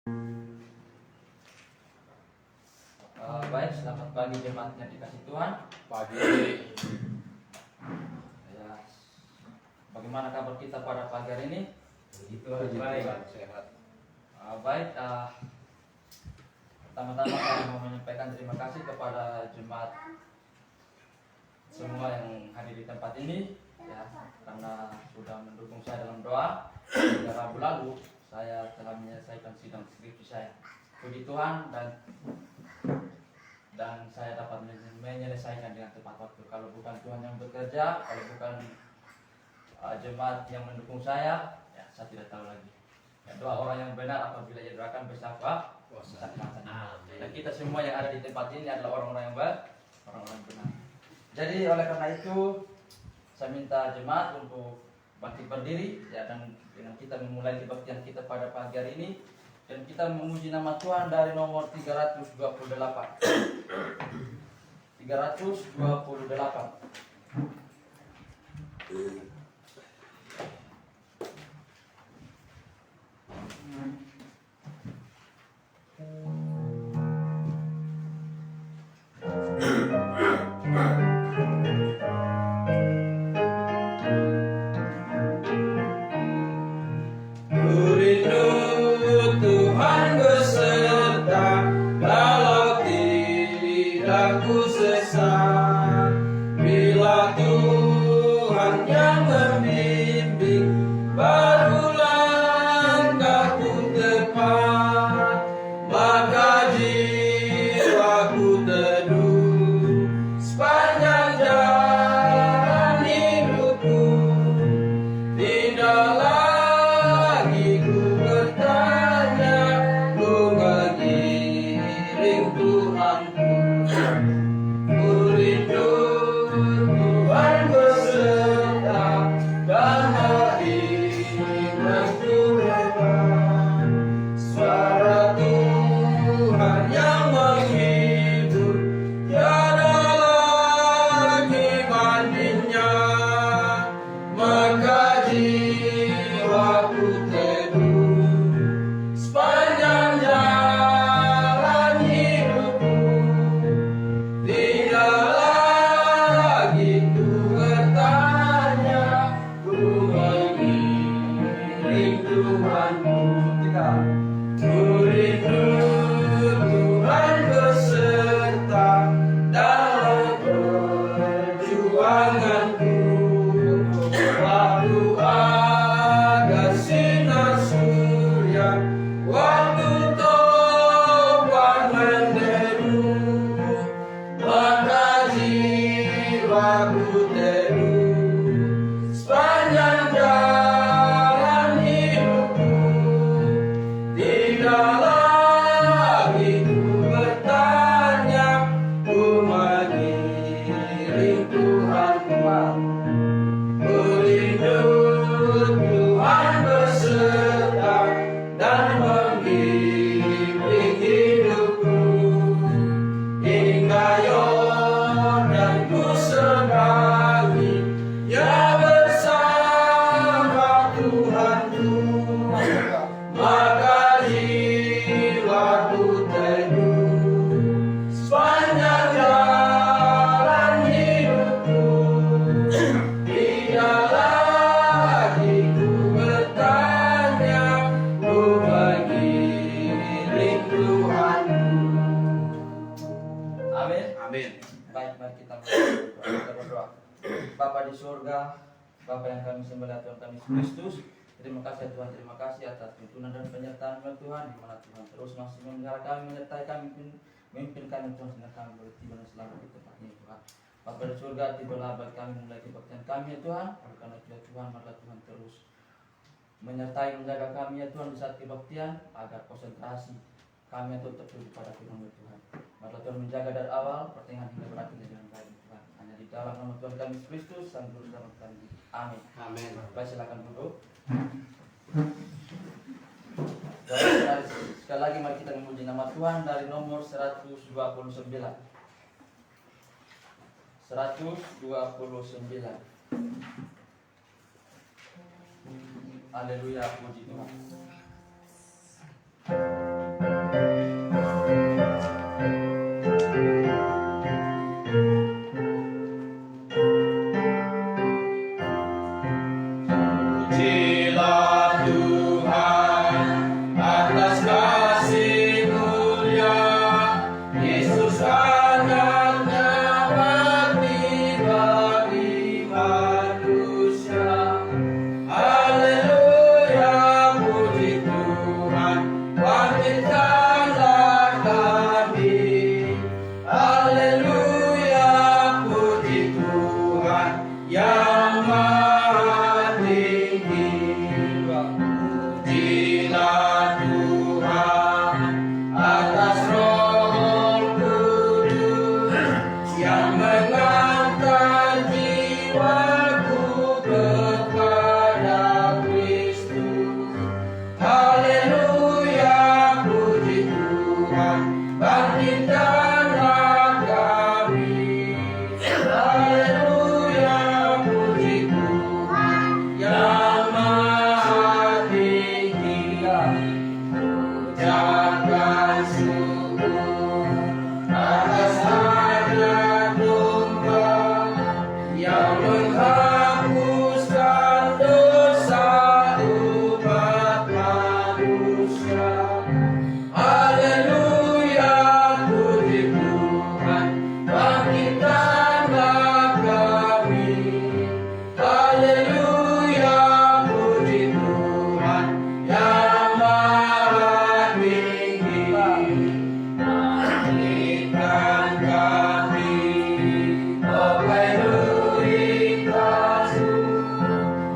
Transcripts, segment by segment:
Baik, selamat pagi jemaat yang dikasih Tuhan. Pagi. Ya, bagaimana kabar kita pada pagi hari ini? Itu baik. Sehat. Baik, pertama-tama saya mau menyampaikan terima kasih kepada jemaat semua yang hadir di tempat ini, ya, karena sudah mendukung saya dalam doa. Pada Rabu lalu saya telah menyelesaikan sidang skripsi saya. Puji Tuhan, dan saya dapat menyelesaikan dengan tepat waktu. Kalau bukan Tuhan yang bekerja, kalau bukan jemaat yang mendukung saya, ya saya tidak tahu lagi. Ya, doa orang yang benar apabila ia doakan bersyafaat. Dan kita semua yang ada di tempat ini adalah orang-orang yang orang-orang benar. Jadi oleh karena itu saya minta jemaat untuk bangkit berdiri, ya, dan dengan kita memulai kebaktian kita pada pagi hari ini. Dan kita memuji nama Tuhan dari nomor 328. 328. Bapa di surga, Bapa yang kami sembah Tuhan kami Kristus, terima kasih Tuhan, terima kasih atas tuntunan dan penyertaan Tuhan, di mana Tuhan terus masih memelihara kami, menyertai kami, memimpin kami Tuhan, sehingga kami boleh tiba dan selamat di tempat ini Tuhan. Bapa di surga, tibalah bagi kami mulai kebaktian kami ya Tuhan, oleh karena itu ya Tuhan, marilah Tuhan terus menyertai, menjaga kami ya Tuhan di saat kebaktian, agar konsentrasi kami itu tetap pada firman Tuhan. Marilah Tuhan menjaga dari awal, pertengahan hingga berakhirnya dengan baik Tuhan. Hanya di dalam nama Tuhan kami Kristus, Sang Juru Selamat kami. Amin. Amin. Baik, silakan duduk. Baik, sekali lagi mari kita memuji nama Tuhan dari nomor 129. 129. Haleluya, puji Tuhan. Jangan syukur atas hadiah Tuhan yang menghapuskan dosa umat manusia. Haleluya, puji Tuhan, bangkitkanlah kami. Haleluya, puji Tuhan yang maha tinggi. Bangkitkan kami, oh penuhi kasih,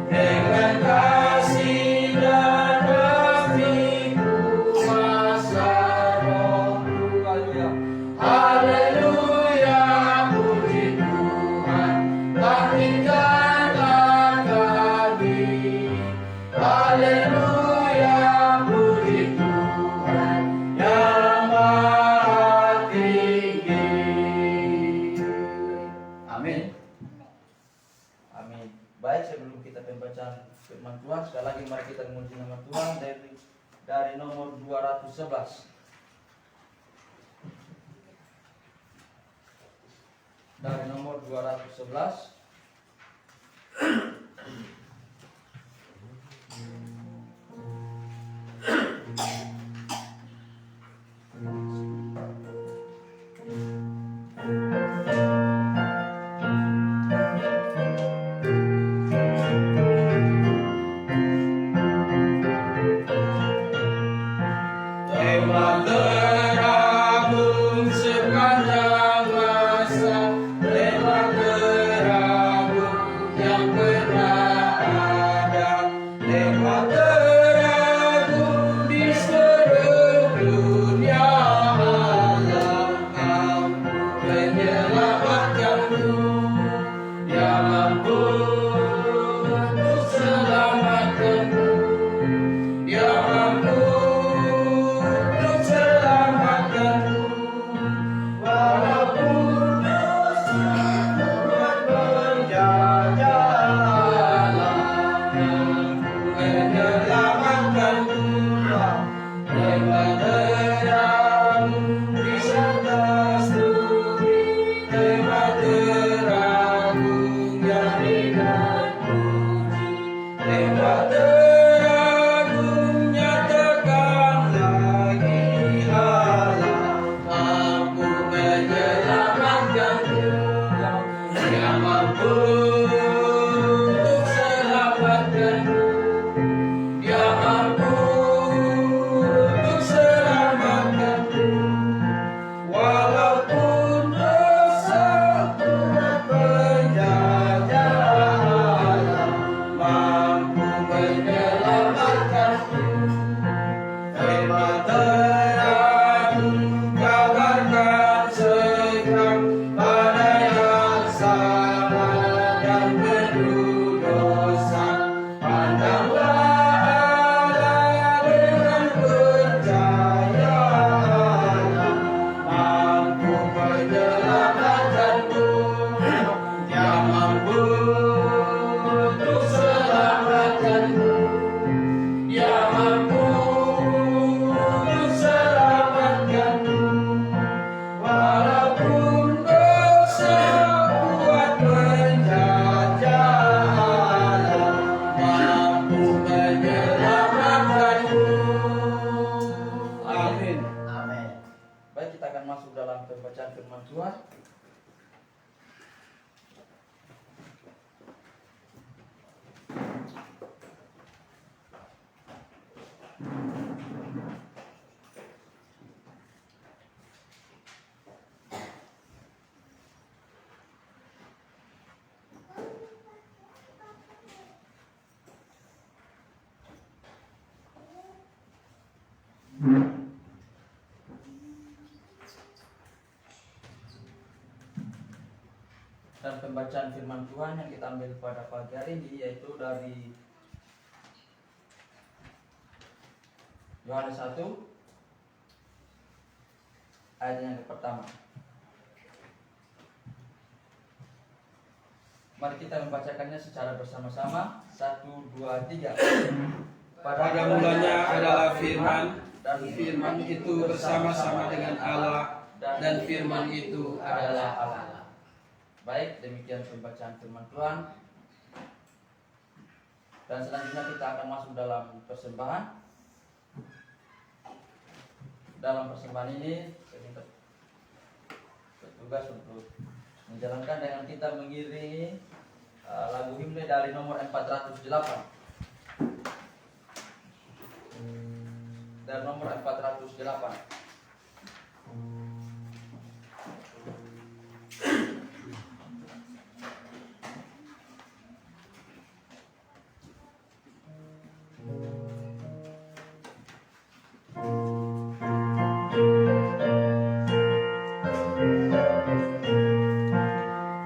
dengan kasih dan kasih kuasa Roh-Mu. Haleluya, puji Tuhan, bangkitkanlah kami. Haleluya, puji Tuhan yang maha tinggi. Amin. Amin. Baik, sebelum kita pembacaan firman Tuhan, sekali lagi mari kita memuji nama Tuhan dari nomor 211. Dari nomor 211. Tema terabung sepanjang masa, tema terabung yang pernah ada, tema terabung di seluruh dunia. Allah mampu menyelamatkanmu, Dia mampu untuk selamatkanmu, Dia mampu untuk selamatkanmu. Walaupun dosamu buat menjajah, Allah mampu menyelamatkanmu. Lewat terang di atas bumi, lewat terang yang dengan puji, lewat terang nyatakan lagi Allah mampu menyelamatkanmu. Dia mampu untuk selamatkanmu, Dia mampu untuk selamatkanmu. Walaupun dosa buat penjajah, Allah mampu menyelamatkanmu. Tema terang kabarkan sekarang pada yang salah dan penuh dosa. Pandanglah Allah dengan percaya, Allah mampu menyelamatkanmu. Dia mampu untuk selamatkanmu, Dia mampu untuk selamatkanmu. Walaupun dosa buat penjajah, Allah mampu menyelamatkanmu. Amin. Amin. Baik, kita akan masuk dalam pembacaan firman Tuhan. Dan pembacaan firman Tuhan yang kita ambil pada pagi hari ini yaitu dari Yohanes 1 ayat yang pertama. Mari kita membacakannya secara bersama-sama. 1, 2, 3. Pada mulanya adalah firman, dan firman itu bersama-sama dengan Allah, dan firman itu adalah Allah. Baik, demikian pembacaan firman Tuhan. Dan selanjutnya kita akan masuk dalam persembahan. Dalam persembahan ini saya minta petugas untuk menjalankan dengan kita mengiringi lagu himne dari nomor 408. Dari nomor 408.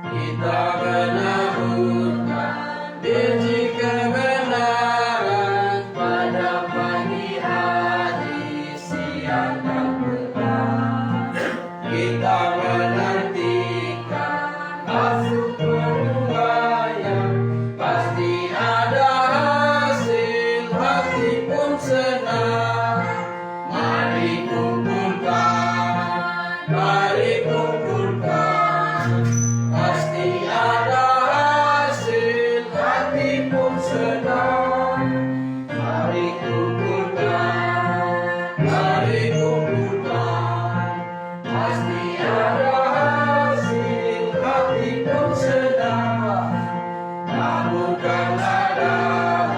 Kita menaburkan biji kebenaran pada pagi hari, siang dan petang. Kita menantikan masuk penuaian, pasti ada hasil, hati pun senang. Mari kumpulkan, mari kumpulkan, pasti ada hasil, hati pun senang. Mari kumpulkan, mari kumpulkan, pasti ada hasil, hati pun senang. Naburkanlah dalam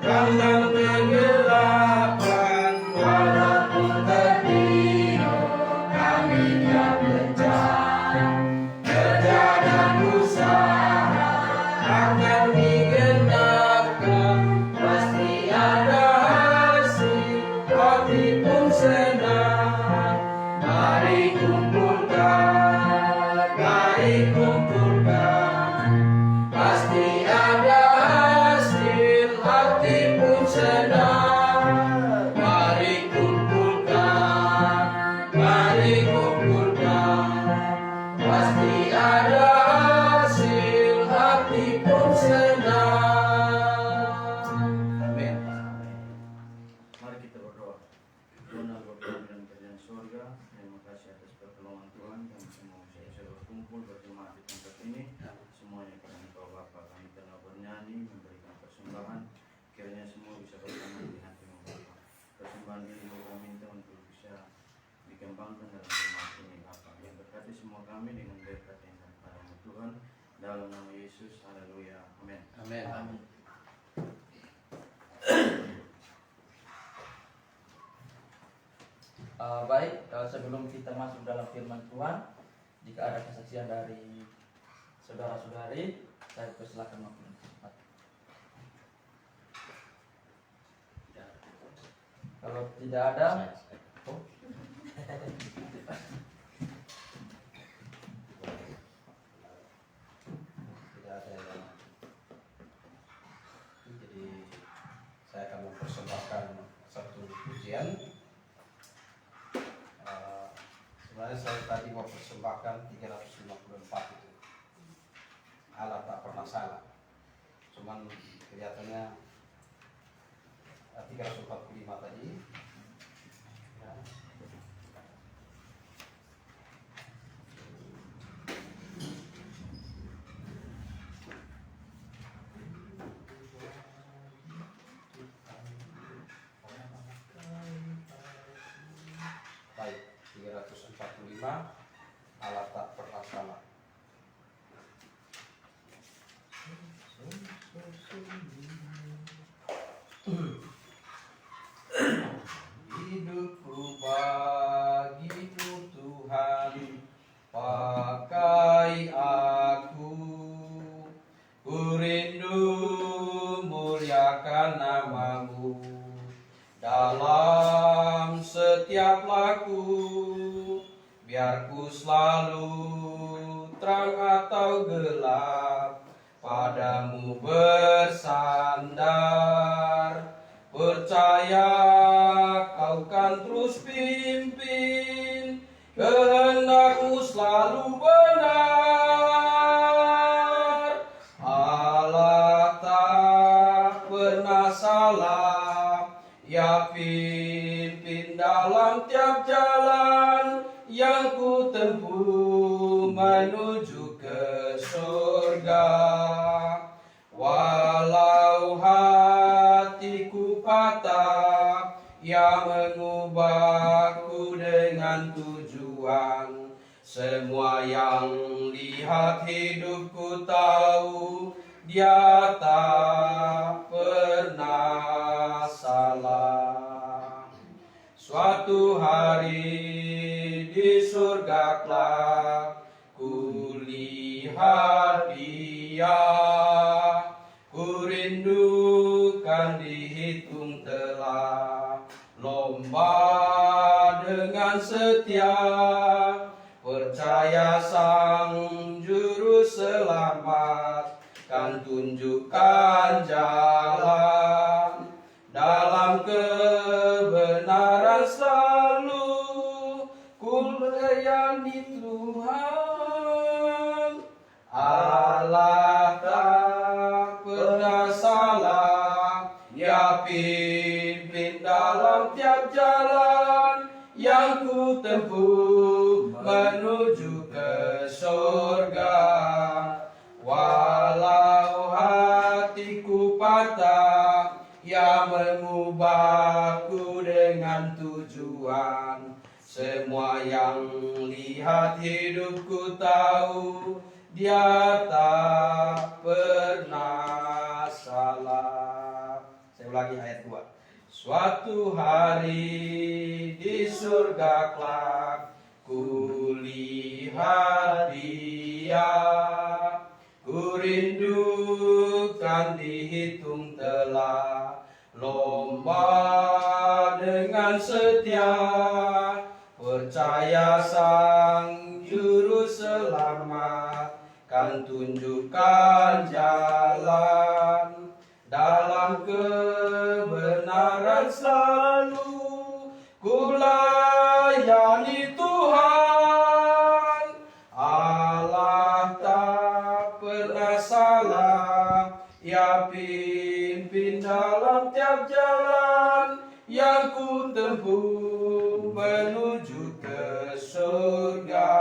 kandang penggelapan, walaupun tertidur kami tak bencana. Kerja dan usaha akan digenapkan, pasti ada hasil, hati pun senang. Mari kumpulkan, mari kumpulkan, pasti ada hasil, hati pun senang. Mari kumpulkan, mari kumpulkan, pasti ada hasil, hati pun senang. Amin. Mari kita berdoa. Tuhan Allah Bapa dan kerajaan surga, terima kasih atas pertolongan Tuhan. Kami semua bisa berkumpul berjemaat di tempat ini. Semuanya karena Engkau Bapa, kami telah bernyanyi, memberikan persembahan. Kiranya semua bisa berkenan di hatimu Bapa. Persembahan ini kami minta untuk bisa dikembangkan dalam jemaat ini Bapa. Yang berkati semua kami dengan berkat yang daripada Tuhan. Dalam nama Yesus, haleluya, amin. Amin. Baik, sebelum kita masuk dalam firman Tuhan, jika ada kesaksian dari saudara-saudari, saya persilakan maklum. Kalau tidak ada, oh. Tidak ada yang, jadi saya akan mempersembahkan satu pujian. Sebenarnya saya tadi mau persembahkan 354 itu, Allah tak pernah salah. Cuman kelihatannya 345 tadi. Ya. Baik, 345, Allah tak pernah salah. Hidupku bagimu Tuhan, pakai aku. Ku rindu muliakan namamu dalam setiap laku. Biar ku selalu terang atau gelap, padamu bersandar. Percaya kau kan terus pimpin, kehendakmu selalu benar. Allah tak pernah salah, ya pimpin dalam tiap jalan yang ku tempuh menuju ke surga. Walau hatiku patah, Ia mengubahku dengan tujuan. Semua yang lihat hidupku tahu, Dia tak pernah salah. Suatu hari di surga kelak, ku lihat Dia, ku rindukan dihitung telah. Lomba dengan setia, percaya Sang Juru Selamat kan tunjukkan jalan. Dalam kebenaran selalu ku layani Tuhan. Allah tak pernah salah, Ia pimpin dalam tiap jalan yang ku tempuh menuju ke surga. Walau hatiku patah, Ia mengubahku dengan tujuan. Semua yang lihat hidupku tahu, Dia tak pernah salah. Saya ulangi ayat 2. Suatu hari di surga kelak, ku lihat Dia, ku rindukan dihitung telah. Lomba dengan setia, percaya Sang Juru Selamat kan tunjukkan jalan. Dalam kebenaran selalu ku layani Tuhan. Allah tak pernah salah, Ia pimpin dalam tiap jalan yang ku tempuh menuju ke surga.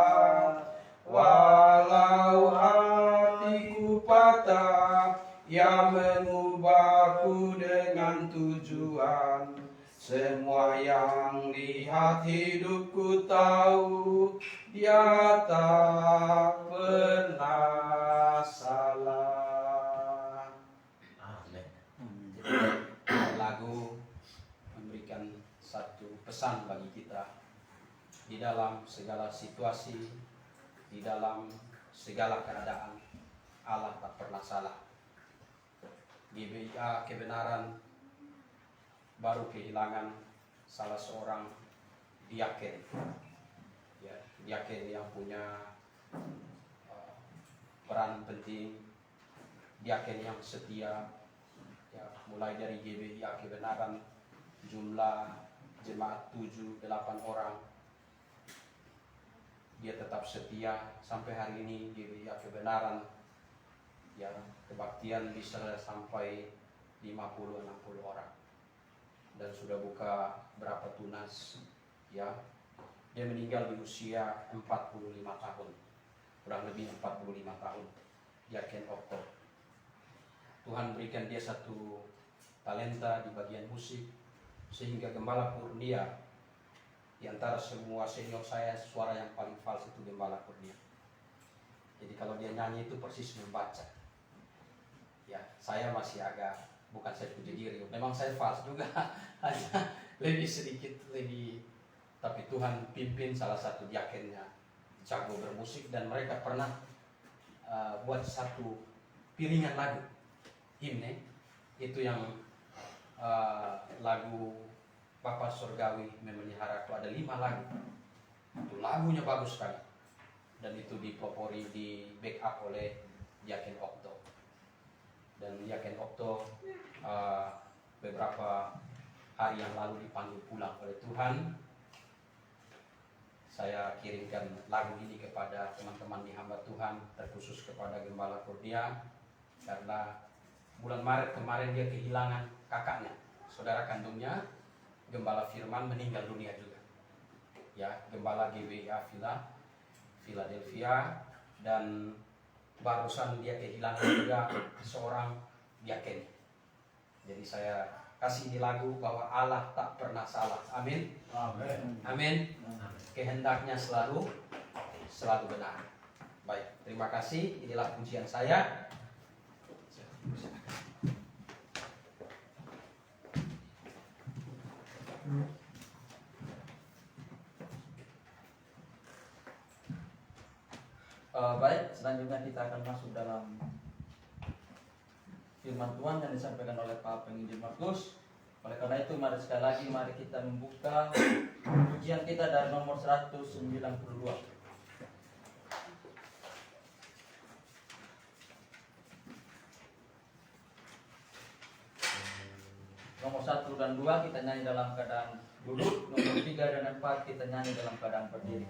Walau hatiku patah, Ia mengubahku dengan tujuan. Semua yang lihat hidupku tahu, Dia tak pernah salah. Amin. Lagu memberikan satu pesan bagi kita di dalam segala situasi, di dalam segala keadaan. Allah tak pernah salah. GBIA Kebenaran baru kehilangan salah seorang diaken, ya, diaken yang punya peran penting, diaken yang setia, ya, mulai dari GBIA Kebenaran jumlah jemaat 7-8 orang, dia tetap setia sampai hari ini. GBIA Kebenaran, ya, kebaktian bisa sampai 50-60 orang, dan sudah buka berapa tunas, ya. Dia meninggal di usia 45 tahun, kurang lebih 45 tahun, Diaken Okto. Tuhan berikan dia satu talenta di bagian musik, sehingga Gembala Kurnia, di antara semua senior saya, suara yang paling fals itu Gembala Kurnia. Jadi kalau dia nyanyi itu persis membaca. Ya, saya masih agak, bukan saya puji diri, memang saya fals juga, hanya lebih sedikit lebih, tapi Tuhan pimpin salah satu diakennya jago bermusik, dan mereka pernah buat satu piringan lagu himne itu yang lagu Bapa Surgawi Memeliharaku. Ada 5 lagu, itu lagunya bagus sekali, dan itu dipelopori, di backup oleh Diaken Okto. Dan Diaken Okto beberapa hari yang lalu dipanggil pulang oleh Tuhan. Saya kirimkan lagu ini kepada teman-teman di hamba Tuhan, terkhusus kepada Gembala Kurnia, karena bulan Maret kemarin dia kehilangan kakaknya, saudara kandungnya, Gembala Firman meninggal dunia juga. Ya, Gembala GBIA Philadelphia, dan barusan dia kehilangan juga seorang diaken. Jadi saya kasih di lagu bahwa Allah tak pernah salah. Amin. Amin. Amin. Kehendaknya selalu benar. Baik, terima kasih. Inilah pujian saya. Baik, selanjutnya kita akan masuk dalam firman Tuhan yang disampaikan oleh Pak Penginjil Markus. Oleh karena itu, mari kita membuka pujian kita dari nomor 192. Nomor 1 dan 2 kita nyanyi dalam keadaan duduk. Nomor 3 dan 4 kita nyanyi dalam keadaan berdiri.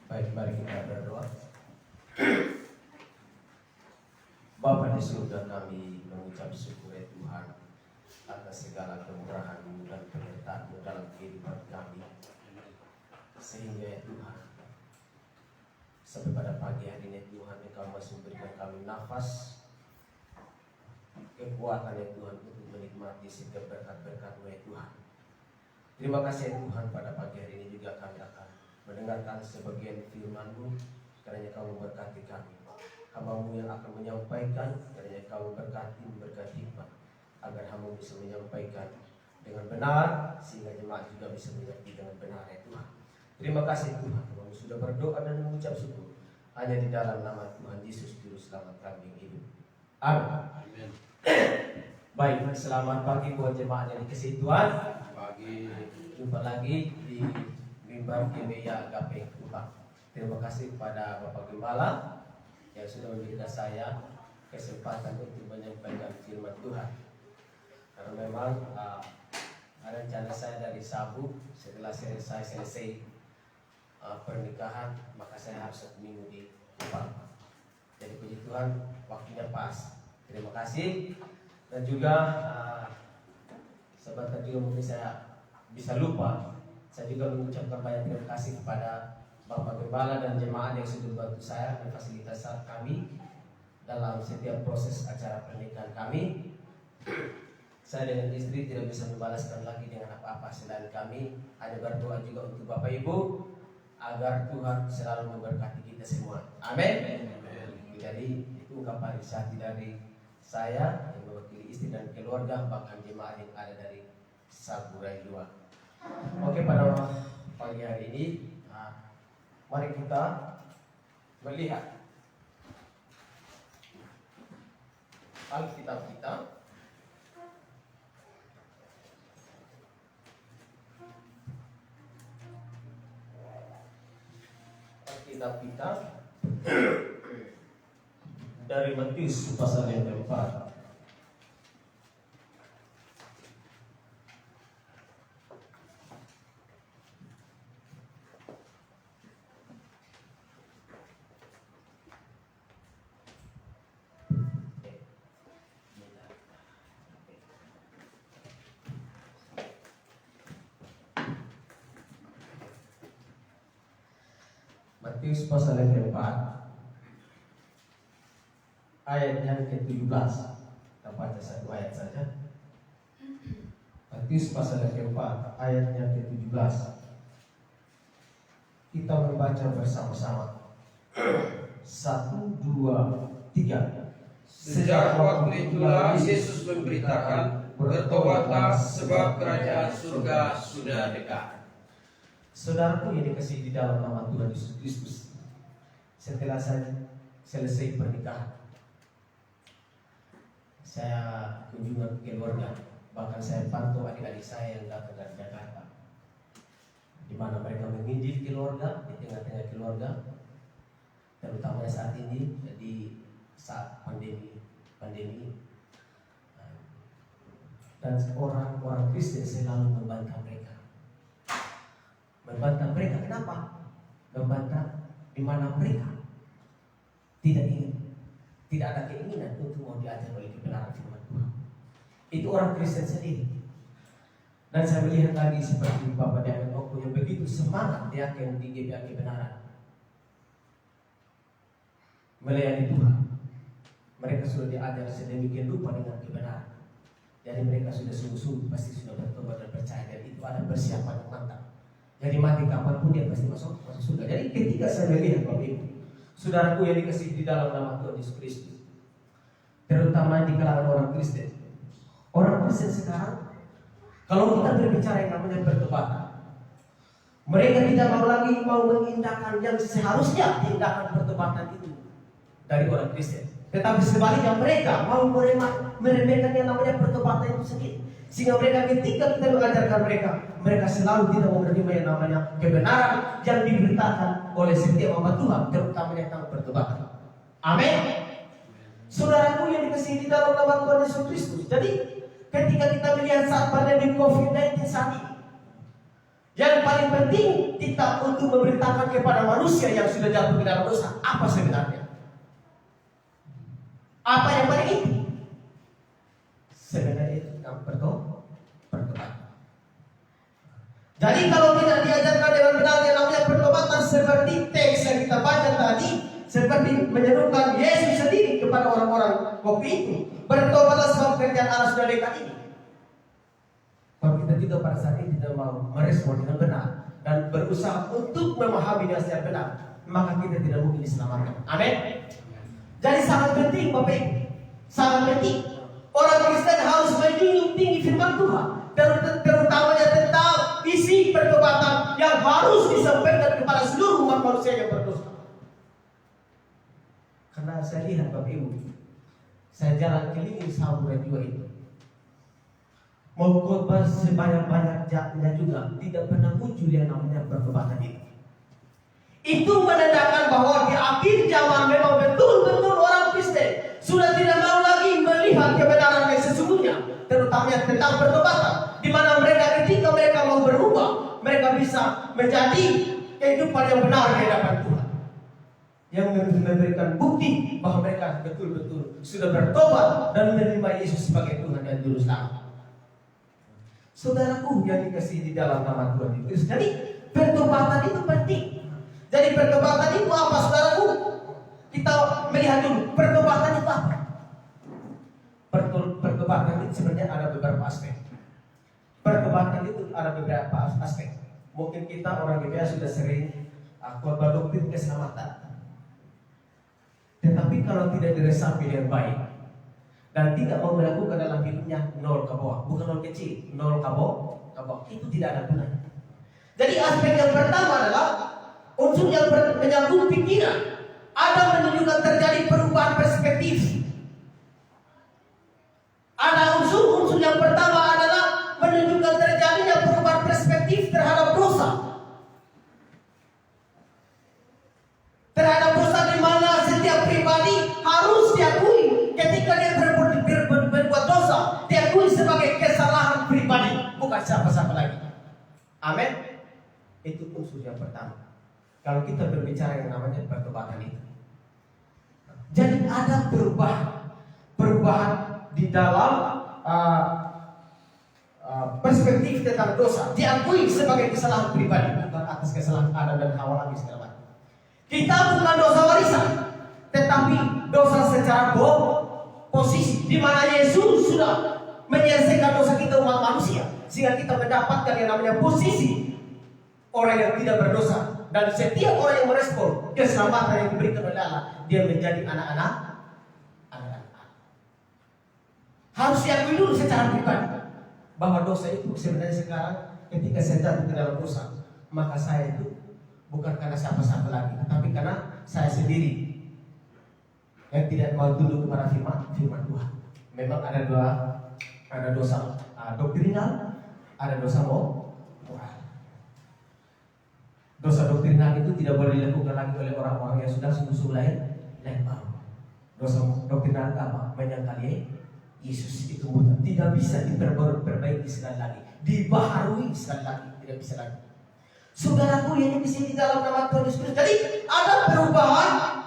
Baik, mari kita berdoa. Bapa di surga, kami mengucap syukur ya Tuhan atas segala kemurahan-Mu dan penyertaan-Mu dalam kehidupan kami. Sehingga ya Tuhan, sampai pada pagi hari ini Tuhan, Engkau masih memberikan kami nafas, kekuatan ya Tuhan untuk menikmati setiap berkat-berkat-Mu ya Tuhan. Terima kasih ya Tuhan, pada pagi hari ini juga kami akan mendengarkan sebagian firman-Mu, karena Kau memberkati kami. Hamba-Mu yang akan menyampaikan, karena Kau berkati hikmat, agar hamba bisa menyampaikan dengan benar, sehingga jemaat juga bisa mengerti dengan benar ya Tuhan. Terima kasih Tuhan, kami sudah berdoa dan mengucap syukur hanya di dalam nama Tuhan Yesus Juru Selamat kami hidup. Amin. Baik, selamat pagi buat jemaat yang dikasihi Tuhan. Pagi. Jumpa lagi di mimbar GBI Agape Kupang. Terima kasih kepada Bapak Gembala yang sudah memberikan saya kesempatan untuk menyampaikan firman Tuhan. Karena memang rencana saya dari Sabu setelah saya selesai pernikahan, maka saya harus 1 minggu di Kupang. Jadi puji Tuhan, waktunya pas. Terima kasih. Dan juga sebentar juga mungkin saya bisa lupa. Saya juga mengucapkan banyak terima kasih kepada Bapak Gembala dan jemaat yang sudah membantu saya dan fasilitas kami dalam setiap proses acara pernikahan kami. Saya dengan istri tidak bisa membalaskan lagi dengan apa-apa selain kami hanya berdoa juga untuk Bapak Ibu agar Tuhan selalu memberkati kita semua. Amin. Jadi itu ungkapan isyati dari saya yang mewakili istri dan keluarga, bahkan jemaat yang ada dari Saburai 2. Oke, pada pagi hari ini mari kita melihat Alkitab kita. Alkitab kita dari Matius pasal yang keempat. Matius pasal yang keempat ayat yang ke-17. Kita baca satu ayat saja. Matius pasal yang keempat ayat yang ke-17. Kita membaca bersama-sama. 1, 2, 3. Sejak waktu itulah Yesus memberitakan, bertobatlah sebab kerajaan surga sudah dekat. Saudaraku yang dikasihi di dalam nama Tuhan Yesus Kristus, setelah saya selesai pernikahan, saya kunjungan ke keluarga, bahkan saya pantau adik-adik saya yang datang dari Jakarta, di mana mereka menginjil keluarga di tengah-tengah keluarga, terutama saat ini di saat pandemi, dan orang-orang Kristen selalu membantah mereka. Membantah mereka kenapa? Membantah di mana mereka tidak ada keinginan untuk mau diajar oleh kebenaran firman Tuhan. Itu orang Kristen sendiri. Dan saya melihat lagi seperti Bapak Diaken Oko yang begitu semangat diaken di GBI kebenaran melayani Tuhan. Mereka sudah diajar sedemikian rupa dengan kebenaran. Jadi mereka sudah sungguh-sungguh pasti sudah bertobat dan percaya, dan itu ada persiapan yang mantap. Jadi mati kapanpun dia pasti masuk surga. Jadi ketika saya melihat Bapak Ibu, saudaraku yang dikasihi di dalam nama Tuhan Yesus Kristus, terutama di kalangan orang Kristen sekarang, kalau kita berbicara yang namanya pertobatan, mereka tidak mau mengindahkan yang seharusnya tindakan pertobatan itu dari orang Kristen. Tetapi sebaliknya mereka mau meremehkan yang namanya pertobatan itu sendiri. Sehingga mereka ketika kita mengajarkan mereka selalu tidak mau menerima yang namanya kebenaran yang diberitakan oleh setiap hamba Tuhan, terutama tentang pertobatan. Amin. Saudaraku yang dikasihi di dalam nama Tuhan Yesus Kristus. Jadi ketika kita melihat saat pandemi COVID-19 saat ini, yang paling penting kita untuk memberitakan kepada manusia yang sudah jatuh ke dalam dosa apa sebenarnya. Apa yang paling inti? Sebenarnya itu tentang pertobatan. Jadi kalau tidak diajarkan dengan benar yang namanya pertobatan, seperti teks yang kita baca tadi, seperti menyerukan Yesus sendiri kepada orang-orang kopi itu, bertobatlah sebab kerjaan Allah sudah dekat ini. Kalau kita juga pada saat ini tidak mau merespon dengan benar dan berusaha untuk memahami dengan secara benar, maka kita tidak mungkin diselamatkan. Amin. Jadi sangat penting Bapak Ibu, sangat penting orang Kristen harus menjunjung tinggi firman Tuhan, terutamanya tentang isi pertobatan yang harus disampaikan kepada seluruh umat manusia yang berdosa. Karena saya lihat Bapak Ibu, saya jalan keliling Saburai juga itu, mau khotbah sebanyak-banyaknya juga tidak pernah muncul yang namanya pertobatan itu. Itu menandakan bahwa di akhir zaman memang betul-betul orang Kristen sudah tidak mau lagi melihat kebenaran yang sesungguhnya, terutamanya tentang pertobatan, di mana mereka ketika mereka mau berubah, mereka bisa menjadi kehidupan yang benar di hadapan Tuhan, yang memberikan bukti bahwa mereka betul-betul sudah bertobat dan menerima Yesus sebagai Tuhan dan Juru Selamat. Saudaraku yang dikasihi di dalam nama Tuhan Yesus, jadi pertobatan itu penting. Jadi pertobatan itu apa, saudaraku? Kita melihat dulu pertobatan itu apa. Pertobatan itu sebenarnya ada beberapa aspek. Pertobatan itu ada beberapa aspek. Mungkin kita orang GBA sudah sering khotbah doktrin keselamatan. Tetapi kalau tidak diresapi dengan baik dan tidak mau melakukan dalam hidupnya, nol ke bawah, bukan nol kecil, nol ke bawah, itu tidak ada gunanya. Jadi aspek yang pertama adalah unsur yang menyangkut pikiran. Ada menunjukkan terjadi perubahan perspektif. Ada unsur yang pertama adalah menunjukkan terjadinya perubahan perspektif terhadap dosa. Terhadap dosa, di mana setiap pribadi harus diakui ketika dia berbuat dosa, diakui sebagai kesalahan pribadi, bukan siapa-siapa lagi. Amin. Itu unsur yang pertama. Kalau kita berbicara yang namanya pertobatan itu, jadi ada perubahan di dalam perspektif tentang dosa, diakui sebagai kesalahan pribadi, bukan atas kesalahan Adam dan Hawa lagi segala macam. Kita bukan dosa warisan, tetapi dosa secara posisi, di mana Yesus sudah menyelesaikan dosa kita umat manusia, sehingga kita mendapatkan yang namanya posisi orang yang tidak berdosa. Dan setiap orang yang merespon keselamatan yang diberikan oleh Allah, dia menjadi anak-anak. Harus diakui dulu secara pribadi bahwa dosa itu sebenarnya sekarang ketika saya jatuh ke dalam dosa, maka saya itu bukan karena siapa-siapa lagi, tetapi karena saya sendiri yang tidak mau tunduk kepada firman Tuhan. Memang ada dosa doktrinal, ada dosa moral. Dosa doktrinal itu tidak boleh dilakukan lagi oleh orang-orang yang sudah sungguh-sungguh lain baru. Dosa doktrinal apa? Menyangkali Yesus itu buta, tidak bisa diperbaiki sekali lagi, dibaharui sekali lagi, tidak bisa lagi. Saudaraku yang di sini dalam nama Tuhan Yesus, jadi ada perubahan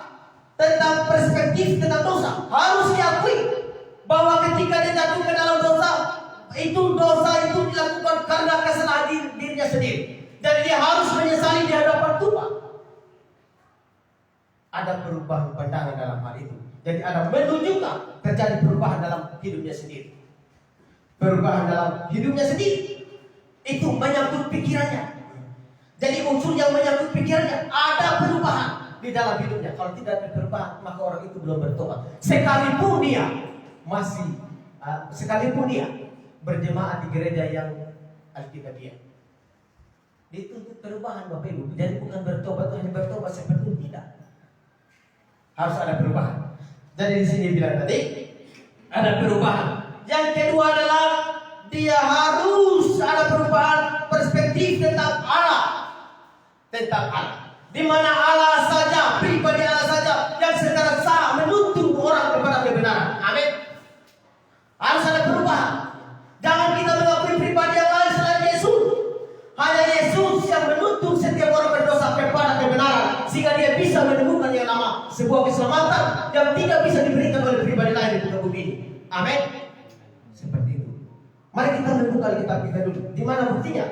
tentang perspektif tentang dosa. Harus diakui bahwa ketika dia jatuh ke dalam dosa itu dilakukan karena kesalahan dirinya sendiri. Dan dia harus menyesali di hadapan Tuhan. Ada perubahan pandangan dalam hal itu. Jadi ada menunjukkan terjadi perubahan dalam hidupnya sendiri. Perubahan dalam hidupnya sendiri itu menyangkut pikirannya. Jadi unsur yang menyangkut pikirannya, ada perubahan di dalam hidupnya. Kalau tidak ada perubahan, maka orang itu belum bertobat. Sekalipun dia berjemaah di gereja yang Alkitabiah, dituntut perubahan Bapak Ibu. Jadi bukan bertobat hanya bertobat seperti itu, tidak. Harus ada perubahan. Jadi di sini bilang tadi ada perubahan. Yang kedua adalah dia harus ada perubahan perspektif tentang Allah. Di mana Allah saja, pribadi Allah saja yang secara sah menuntun orang kepada kebenaran. Amin. Harus ada perubahan. Jangan kita mengakui pribadi yang lain selain Yesus. Hanya Yesus yang menuntun setiap orang berdosa kepada kebenaran, sehingga dia bisa menemukan yang nama sebuah keselamatan yang tidak bisa diberikan oleh pribadi lain di muka bumi ini. Amin. Seperti itu. Mari kita membuka kitab kita dulu. Di mana buktinya?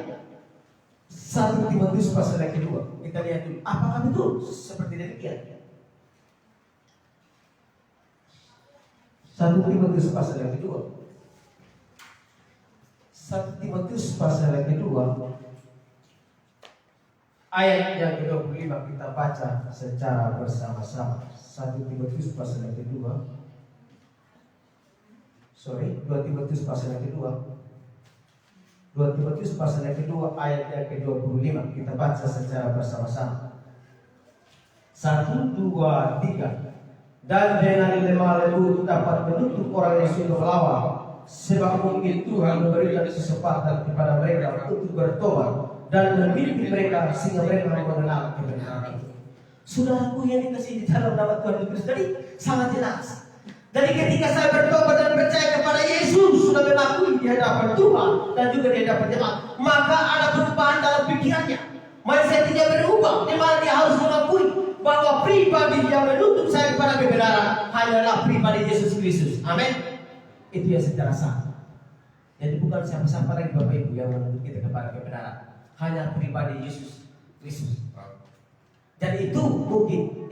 1 Timotius pasal yang kedua. Kita lihat dulu. Apakah betul seperti demikian? 1 Timotius pasal yang kedua. 1 Timotius pasal yang kedua. Ayat yang ke-25 kita baca secara bersama-sama. 1 Timotius pasal yang kedua. 2 Timotius pasal yang kedua. 2 Timotius pasal yang kedua ayat yang ke-25. Kita baca secara bersama-sama. 1, 2, 3. Dan dengan lemah lembut dapat menutup orang yang sudah melawan, sebab mungkin Tuhan memberikan kesempatan kepada mereka untuk bertobat dan membimbing mereka sehingga mereka mengenal kebenaran itu. Saudaraku yang dikasihi di dalam nama Tuhan Yesus Kristus, jadi sangat jelas. Jadi ketika saya bertobat dan percaya kepada Yesus, sudah mengakui di hadapan Tuhan dan juga di hadapan jemaat, maka ada perubahan dalam pikirannya. Mindset tidak berubah, di mana dia harus mengakui bahwa pribadi yang menuntut saya kepada kebenaran hanyalah pribadi Yesus Kristus. Amin. Itu yang secara sah. Jadi bukan siapa-siapa lagi Bapak Ibu yang menuntut kita kepada kebenaran, hanya pribadi Yesus Kristus. Dan itu mungkin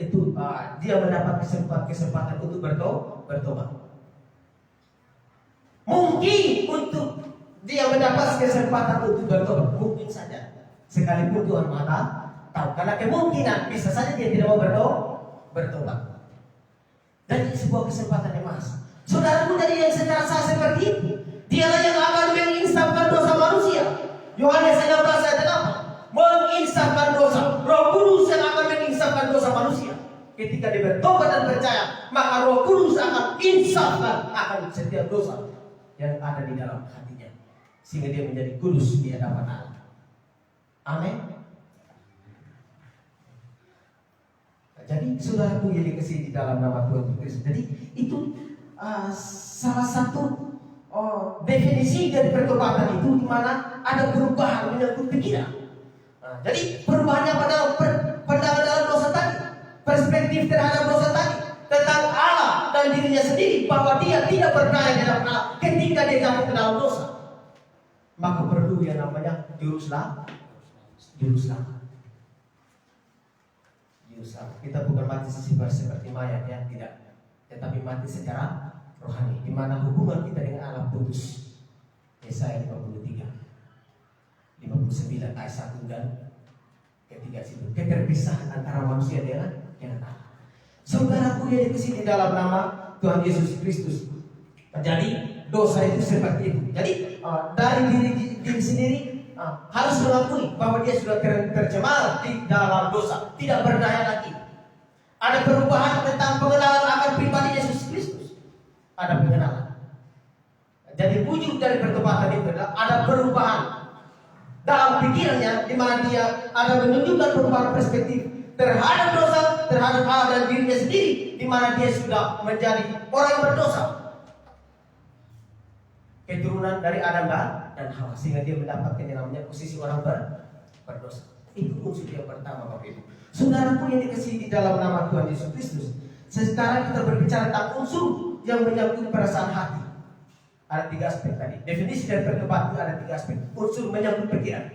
dia mendapat kesempatan untuk bertobat. Mungkin untuk dia mendapat kesempatan untuk bertobat, mungkin saja. Sekalipun Tuhan Maha tahu, karena kemungkinan bisa saja dia tidak mau bertobat. Dan ini sebuah kesempatan yang emas. Saudaraku, dari yang secara sah seperti itu, dialah yang akan menginsafkan dosa manusia. Yohanes 16 ayat 8. Menginsafkan dosa. Roh Kudus yang akan menginsafkan dosa manusia. Ketika dia bertobat dan percaya, maka Roh Kudus akan insafkan akan setiap dosa yang ada di dalam hatinya, sehingga dia menjadi kudus di hadapan Allah. Amin. Jadi saudaraku yang dikasihi di dalam nama Tuhan Yesus Kristus. Jadi itu salah satu definisi dari pertobatan itu, di mana ada perubahan menyangkut pikiran. Jadi perubahannya pada pandangan dalam dosa tadi, perspektif terhadap dosa tadi, tentang Allah dan dirinya sendiri, bahwa dia tidak berdaya di dalam Allah ketika dia jatuh ke dalam dosa. Maka perlu yang namanya juru selamat. Kita bukan mati seperti mayat ya, tidak, tetapi mati secara rohani, di mana hubungan kita dengan Allah putus. Yesaya 53, 59 ayat 1 dan ketiga situ, keterpisahan antara manusia dengan Allah. Saudaraku yang dikasihi di dalam nama Tuhan Yesus Kristus. Jadi dosa itu seperti itu. Jadi dari diri sendiri harus mengakui bahwa dia sudah tercemar di dalam dosa, tidak berdaya lagi. Ada perubahan tentang pengenalan akan pribadi Yesus Kristus. Ada pengenalan. Jadi wujud dari pertobatan itu adalah ada perubahan dalam pikirannya, di mana dia ada menunjukkan perubahan perspektif terhadap dosa, terhadap Allah dan dirinya sendiri, di mana dia sudah menjadi orang yang berdosa, keturunan dari Adam dan Hawa, sehingga dia mendapatkan yang namanya posisi orang berdosa. Itu unsur yang pertama, Bapak Ibu. Saudaraku yang dikasihi di dalam nama Tuhan Yesus Kristus. Sekarang kita berbicara tentang unsur yang menyangkut perasaan hati. Ada 3 aspek tadi. Definisi dari pertobatan itu ada 3 aspek. Unsur menyangkut pikiran,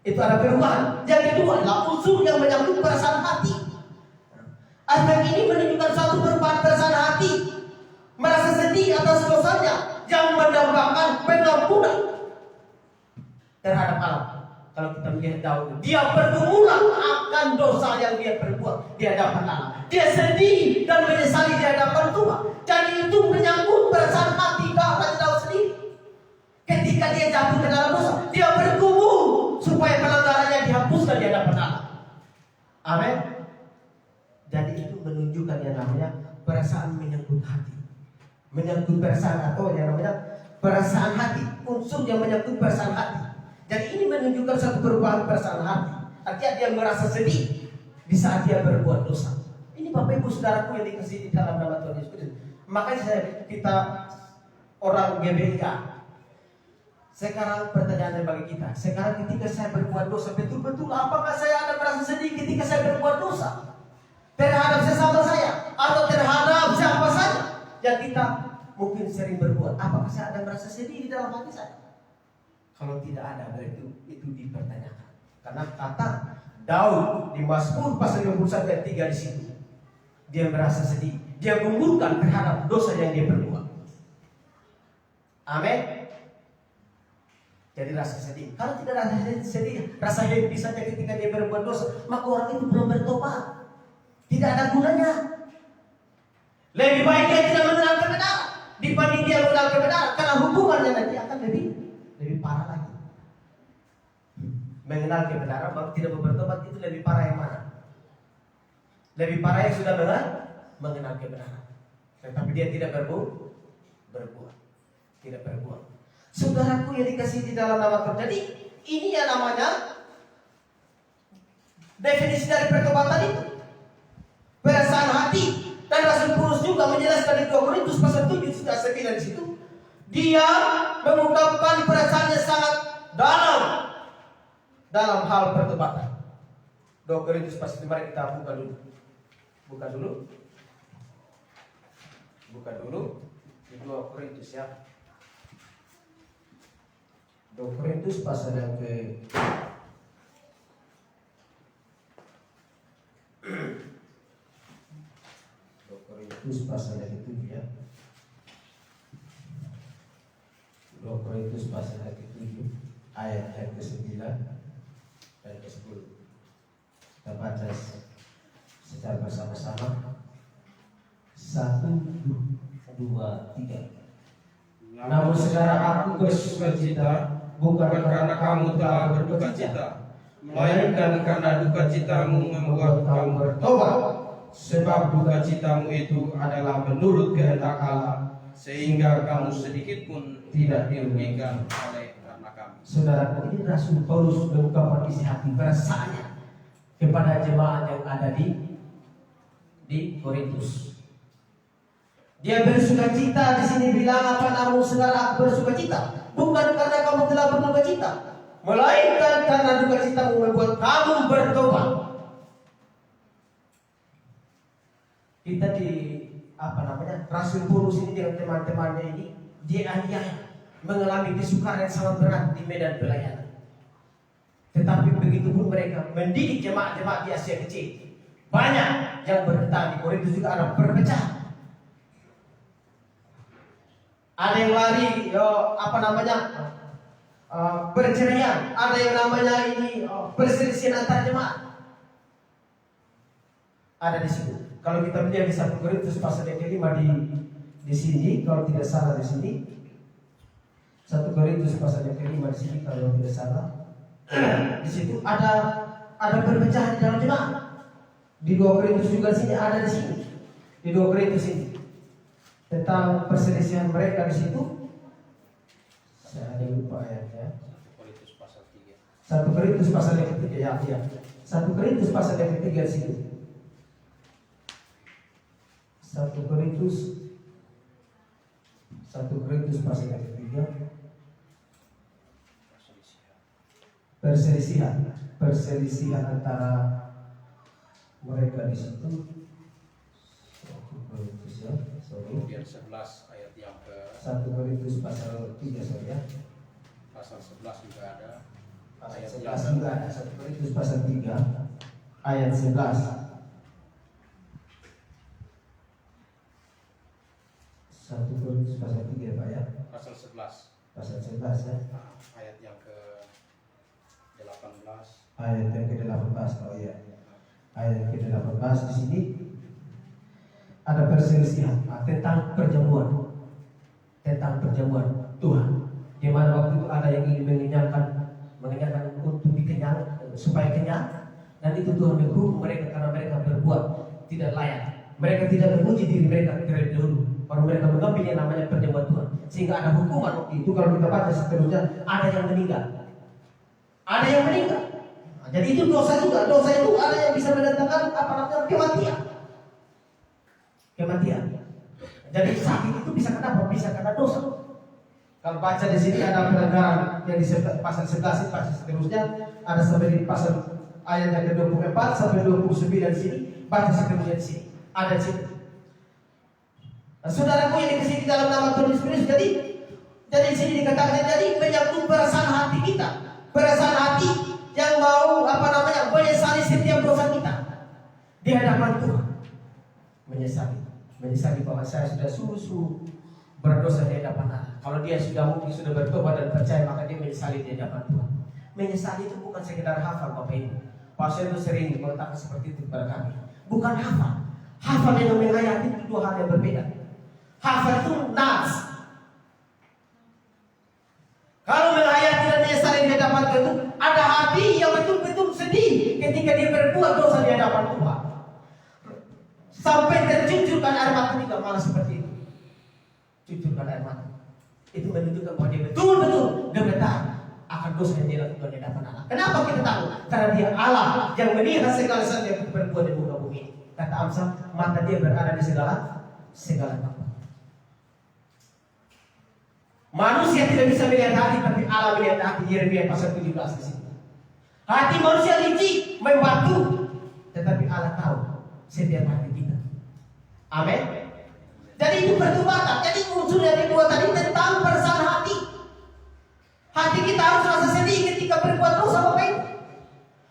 itu ada perubahan. Yang kedua adalah unsur yang menyangkut perasaan hati. Aspek ini menunjukkan suatu perubahan perasaan hati, merasa sedih atas dosanya, yang mendambakan pengampunan terhadap Allah. Kalau kita melihat Daud, dia bergumulan akan dosa yang dia perbuat di hadapan Allah. Dia sedih dan menyesali di hadapan Tuhan. Jadi itu menyangkut perasaan hati Daud sendiri. Ketika dia jatuh ke dalam dosa, dia bergumul supaya pelanggarannya dihapuskan di hadapan Allah. Amin. Jadi itu menunjukkan yang namanya perasaan menyangkut hati. Menyangkut perasaan atau yang namanya perasaan hati, unsur yang menyangkut perasaan hati. Jadi ini menunjukkan satu perubahan perasaan hati. Artinya dia merasa sedih di saat dia berbuat dosa. Ini Bapak Ibu Saudaraku yang dikasihi di dalam nama Tuhan Yesus Kristus. Makanya kita orang GBK, sekarang pertanyaan bagi kita, sekarang ketika saya berbuat dosa, betul-betul apakah saya ada merasa sedih ketika saya berbuat dosa terhadap sesama saya atau terhadap siapa saja yang kita mungkin sering berbuat? Apakah saya ada merasa sedih di dalam hati saya? Kalau tidak ada, berarti itu dipertanyakan. Karena kata Daud di Mazmur pasal 51 ayat 3 di situ, dia merasa sedih, dia menggumulkan terhadap dosa yang dia perbuat. Amin. Jadi rasa sedih. Kalau tidak rasa sedih, rasa happy saja ketika dia berbuat dosa, maka orang itu belum bertobat. Tidak ada gunanya. Lebih baik dia tidak mengenal kebenaran dibanding dia mengenal kebenaran, karena hubungannya nanti akan lebih parah lagi. mengenal kebenaran, maka tidak mau bertobat, itu lebih parah yang mana? Lebih parah yang sudah mengenal kebenaran, tetapi dia tidak berbuat, tidak berbuat. Saudaraku yang dikasih di dalam nama Tuhan. Jadi ini yang namanya definisi dari pertobatan itu. Perasaan hati. Dan Rasul Paulus juga menjelaskan di 2 Korintus pasal 7 sudah 9 di situ. Dia mengungkapkan perasaannya sangat dalam hal pertobatan. 2 Korintus pasal 5, mari kita buka dulu. Buka dulu di 2 Korintus ya. 2 Korintus pasal yang ke 2 Korintus pasal yang ke-7 ya. 2 Korintus pasal yang ke-7 ayat yang ke-9 dan ke-10. Kita baca secara bersama-sama. 1, 2, 3. Namun sekarang aku bersuka cita, bukan karena kamu telah berduka cita, melainkan karena duka citamu membuat kamu bertobat. Sebab duka citamu itu adalah menurut kehendak Allah, sehingga kamu sedikit pun tidak dirugikan oleh karena kami. Saudara, ini Rasul Paulus mengungkapkan isi hati perasaannya kepada jemaat yang ada di Korintus. Dia bersuka cita di sini bilang apa? Namun sekarang aku bersuka cita, bukan karena kamu telah berduka cita, melainkan karena duka citamu membuat kamu bertobat. Kita Rasul Paulus ini dengan teman-temannya ini, dia mengalami kesukaran yang sangat berat di medan pelayanan. Tetapi begitu pun mereka mendidik jemaat-jemaat di Asia kecil. Banyak yang bertahan di Korintus juga ada perpecahan. Ada yang lari, perceraian. Ada yang namanya ini perselisihan antar jemaat. Ada di situ. Kalau kita melihat di 1 Korintus pasal yang ke-5 di sini, kalau tidak salah di sini. 1 Korintus pasal yang ke-5 di sini kalau tidak salah. Di situ ada perpecahan di dalam jemaat. Di 2 Korintus juga sini ada di sini. Di 2 Korintus ini. Tentang perselisihan mereka di situ. Saya ada lupa ayatnya. 1 Korintus pasal 3. 1 Korintus pasal yang ketiga ya. 1 Korintus pasal yang ketiga di situ. 1 Korintus pasal yang ketiga. Perselisihan antara mereka di situ. 1 Korintus ya. Kemudian 11 ayat yang ke 1 Korintus pasal 3 ya. pasal 11 juga ada. Pasal Ayat 11 juga ada. 1 Korintus pasal 3 ayat 11. 1 Korintus pasal 3 Pak ya. Pasal 11. Pasal 11 ya. Ayat yang ke 18. Ayat yang ke-18 oh iya. Ayat yang ke-18 di sini ada perselisihan tentang perjamuan Tuhan. Di mana waktu itu ada yang ingin mengenyangkan untuk dikenyang supaya kenyang, dan itu Tuhan menghukum mereka karena mereka berbuat tidak layak. Mereka tidak memuji diri mereka terlebih dahulu, baru mereka mengambil yang namanya perjamuan Tuhan, sehingga ada hukuman waktu itu. Kalau kita baca seterusnya, ada yang meninggal. Nah, jadi itu dosa juga. Dosa itu ada yang bisa mendatangkan kematian. Jadi sakit itu bisa kenapa? Bisa karena dosa. Kalau baca di sini ada pelanggaran yang di pasal 11, pasal seterusnya ada sampai di pasal ayat yang ke-24 sampai 29 di sini. Baca seterusnya di sini. Ada di situ. Nah, saudaraku ini di sini dalam nama Tuhan Yesus. Jadi di sini dikatakan jadi menyangkut perasaan hati kita, perasaan hati yang mau menyesali setiap dosa kita di hadapan Tuhan. Menyesali bahwa saya sudah sungguh berdosa di hadapan Allah. Kalau dia mungkin sudah bertobat dan percaya, maka dia menyesali di hadapan Tuhan. Menyesali itu bukan sekedar hafal Bapak Ibu. Pastor itu sering mengatakan seperti itu kepada kami. Bukan hafal. Hafal dengan menghayati itu dua hal yang berbeda. Hafal itu nas. Kalau menghayati dan menyesali di hadapan Tuhan itu ada hati yang Sampai tercucurkan air mata juga malah seperti itu. Cucurkan air mata. Itu menunjukkan bahwa dia betul-betul dia bertahan akan dosa yang dia lakukan di hadapan Allah. Kenapa kita tahu? Karena dia Allah yang melihat segala sesuatu yang kita perbuat di muka bumi ini. Kata Amsal, mata dia berada di segala tempat. Manusia tidak bisa melihat hati, tapi Allah melihat hati. Yeremia pasal 17 di sini. Hati manusia licik, membatu, tetapi Allah tahu setiap hati kita. Amin. Jadi itu pertobatan. Jadi unsur yang kedua tadi tentang perasaan hati. Hati kita harus rasa sedih ketika berbuat dosa, Bapak Ibu.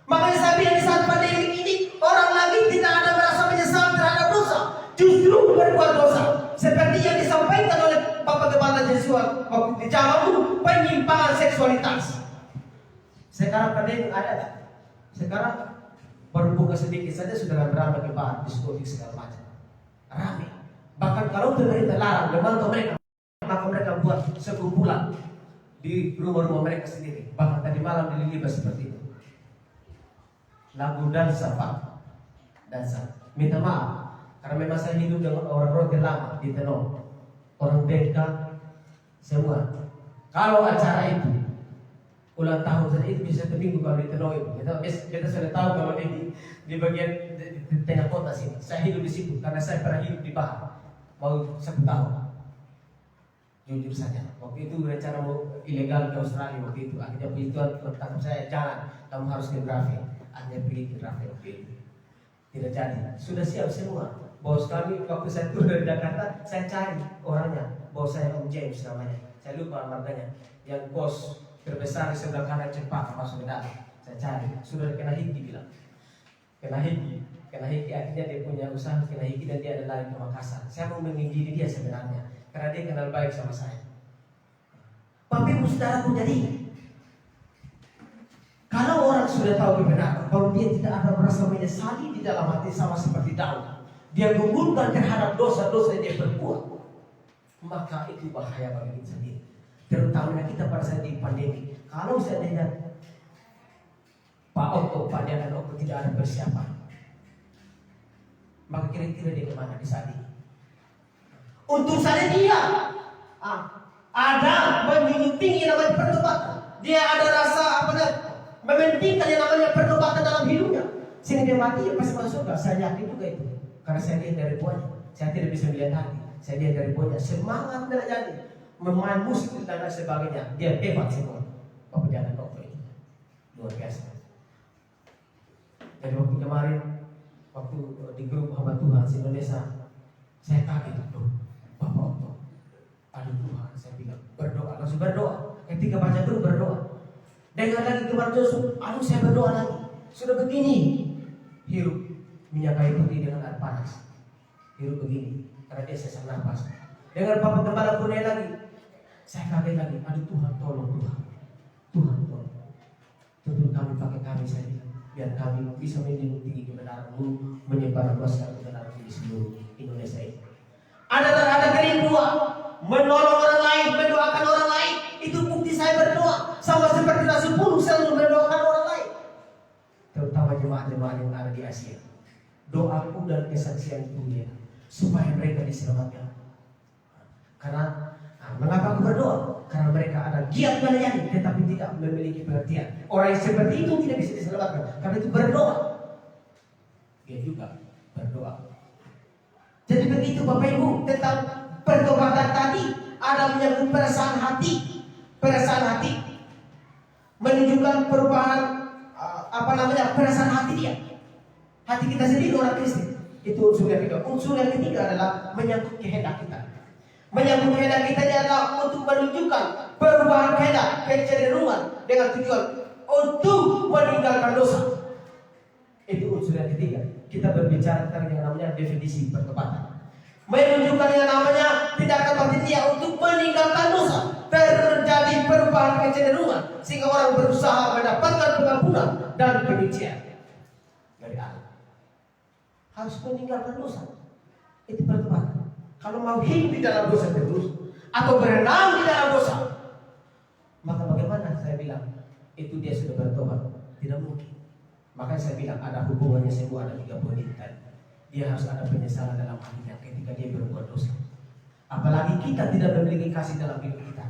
Makanya saya bilang di saat pandemi ini, orang lagi tidak ada merasa menyesal terhadap dosa, justru berbuat dosa. Seperti yang disampaikan oleh Bapak Gembala Jesuat waktu di Jawa, penyimpangan seksualitas. Sekarang pandemi ada tak? Sekarang baru buka sedikit saja sudah beramai ke bar, diskotik segala macam. Ramai. Bahkan kalau pemerintah larang, memang mereka, maka mereka buat sekumpulan di rumah-rumah mereka sendiri. Bahkan tadi malam di Liliba seperti itu. Lagu dansa Pak, dansa. Minta maaf karena memang saya hidup dengan orang roti lama di Tenong, orang Bengka, semua. Kalau acara itu ulang tahun saja itu bisa seminggu kalau di Tenong itu. Kita sudah tahu kalau di bagian di tengah kota sini. Saya hidup di situ karena saya pernah hidup di Bahar. Mau 1 tahun. Jujur saja, waktu itu rencana mau ilegal ke Australia waktu itu. Akhirnya puji Tuhan tangkap saya, jangan, kamu harus ke Grafik. Akhirnya pergi ke Grafik waktu itu. Tidak jadi. Sudah siap semua. Bos kami waktu saya turun dari Jakarta, saya cari orangnya. Bos saya Om James namanya. Saya lupa marganya. Yang bos terbesar di sebelah kanan Cempaka masuk ke dalam. Saya cari. Sudah kena hiki bilang. Kena hiki. Akhirnya dia punya usaha kena hiki dan dia ada lari ke Makassar. Saya mau menginjili dia sebenarnya karena dia kenal baik sama saya. Tapi saudaraku, jadi kalau orang sudah tahu kebenaran, kalau dia tidak ada merasa menyesali di dalam hati sama seperti Daud, dia gugurkan terhadap dosa-dosa yang dia perbuat, maka itu bahaya bagi kita sendiri. Terutama kita pada saat di pandemi. Kalau seandainya Pak Dian dan Oko tidak ada persiapan, maka kira-kira dia kemana di saat ini? Untuk saya dia ada menjunjung tinggi namanya pertobatan. Dia ada rasa mementingkan yang namanya pertobatan dalam hidupnya. Sehingga dia mati ya pasti masuk surga. Saya yakin juga itu. Karena saya lihat dari buahnya. Saya tidak bisa melihat hati. Saya lihat dari buahnya. Semangat tidak jadi. Memain musik dan lain sebagainya. Dia hebat semua. Bapak jangan lupa itu. Luar biasa. Jadi waktu kemarin, waktu di grup hamba Tuhan Indonesia, saya kaget. Bapak, aduh Tuhan, saya bilang berdoa, langsung berdoa. Ketika baca grup berdoa. Dengar lagi kemarin Joshua, aduh saya berdoa lagi. Sudah begini, hirup minyak kayu putih dengan air panas. Hirup begini, karena dia sesak nafas. Dengar Bapak Gembala Kurnia lagi, saya kaget lagi. Aduh Tuhan, tolong Tuhan, Tuhan tolong. Tuntun kami pakai kami saja, biar kami bisa menjunjung tinggi kebenaran-Mu, menyebar luaskan kebenaran di seluruh Indonesia ini. Ada kerinduan menolong orang lain, mendoakan orang lain. Itu bukti saya berdoa. Sama seperti Rasul Paulus selalu mendoakan orang lain. Terutama jemaat-jemaat yang ada di Asia. Doaku dan kesaksianku ya, supaya mereka diselamatkan. Karena mengapa aku berdoa? Karena mereka ada giat melayani, tetapi tidak memiliki pengertian. Orang yang seperti itu tidak bisa diselamatkan. Karena itu berdoa. Dia juga berdoa. Jadi begitu Bapak Ibu tentang pertobatan tadi, ada menyangkut perasaan hati. Perasaan hati menunjukkan perubahan perasaan hati dia. Hati kita sendiri orang Kristen. Itu unsur yang kedua. Unsur yang ketiga adalah menyangkut kehendak kita. Menyangkut kehendak kita adalah untuk menunjukkan perubahan kehendak, kecenderungan dengan tujuan untuk meninggalkan dosa. Itu unsur yang ketiga. Kita berbicara tentang yang namanya definisi pertobatan. Menunjukkan yang namanya tindakan hati dia untuk meninggalkan dosa. Terjadi perubahan kecenderungan sehingga orang berusaha mendapatkan pengampunan dan kebencian dari Allah. Harus meninggalkan dosa. Itu pertobatan. Kalau mau hidup di dalam dosa terus atau berenang di dalam dosa, maka bagaimana saya bilang itu dia sudah bertobat? Tidak mungkin. Makanya saya bilang ada hubungannya semua, ada 3 poin tadi. dia harus ada penyesalan dalam hatinya ketika dia berbuat dosa. Apalagi kita tidak memiliki kasih dalam hidup kita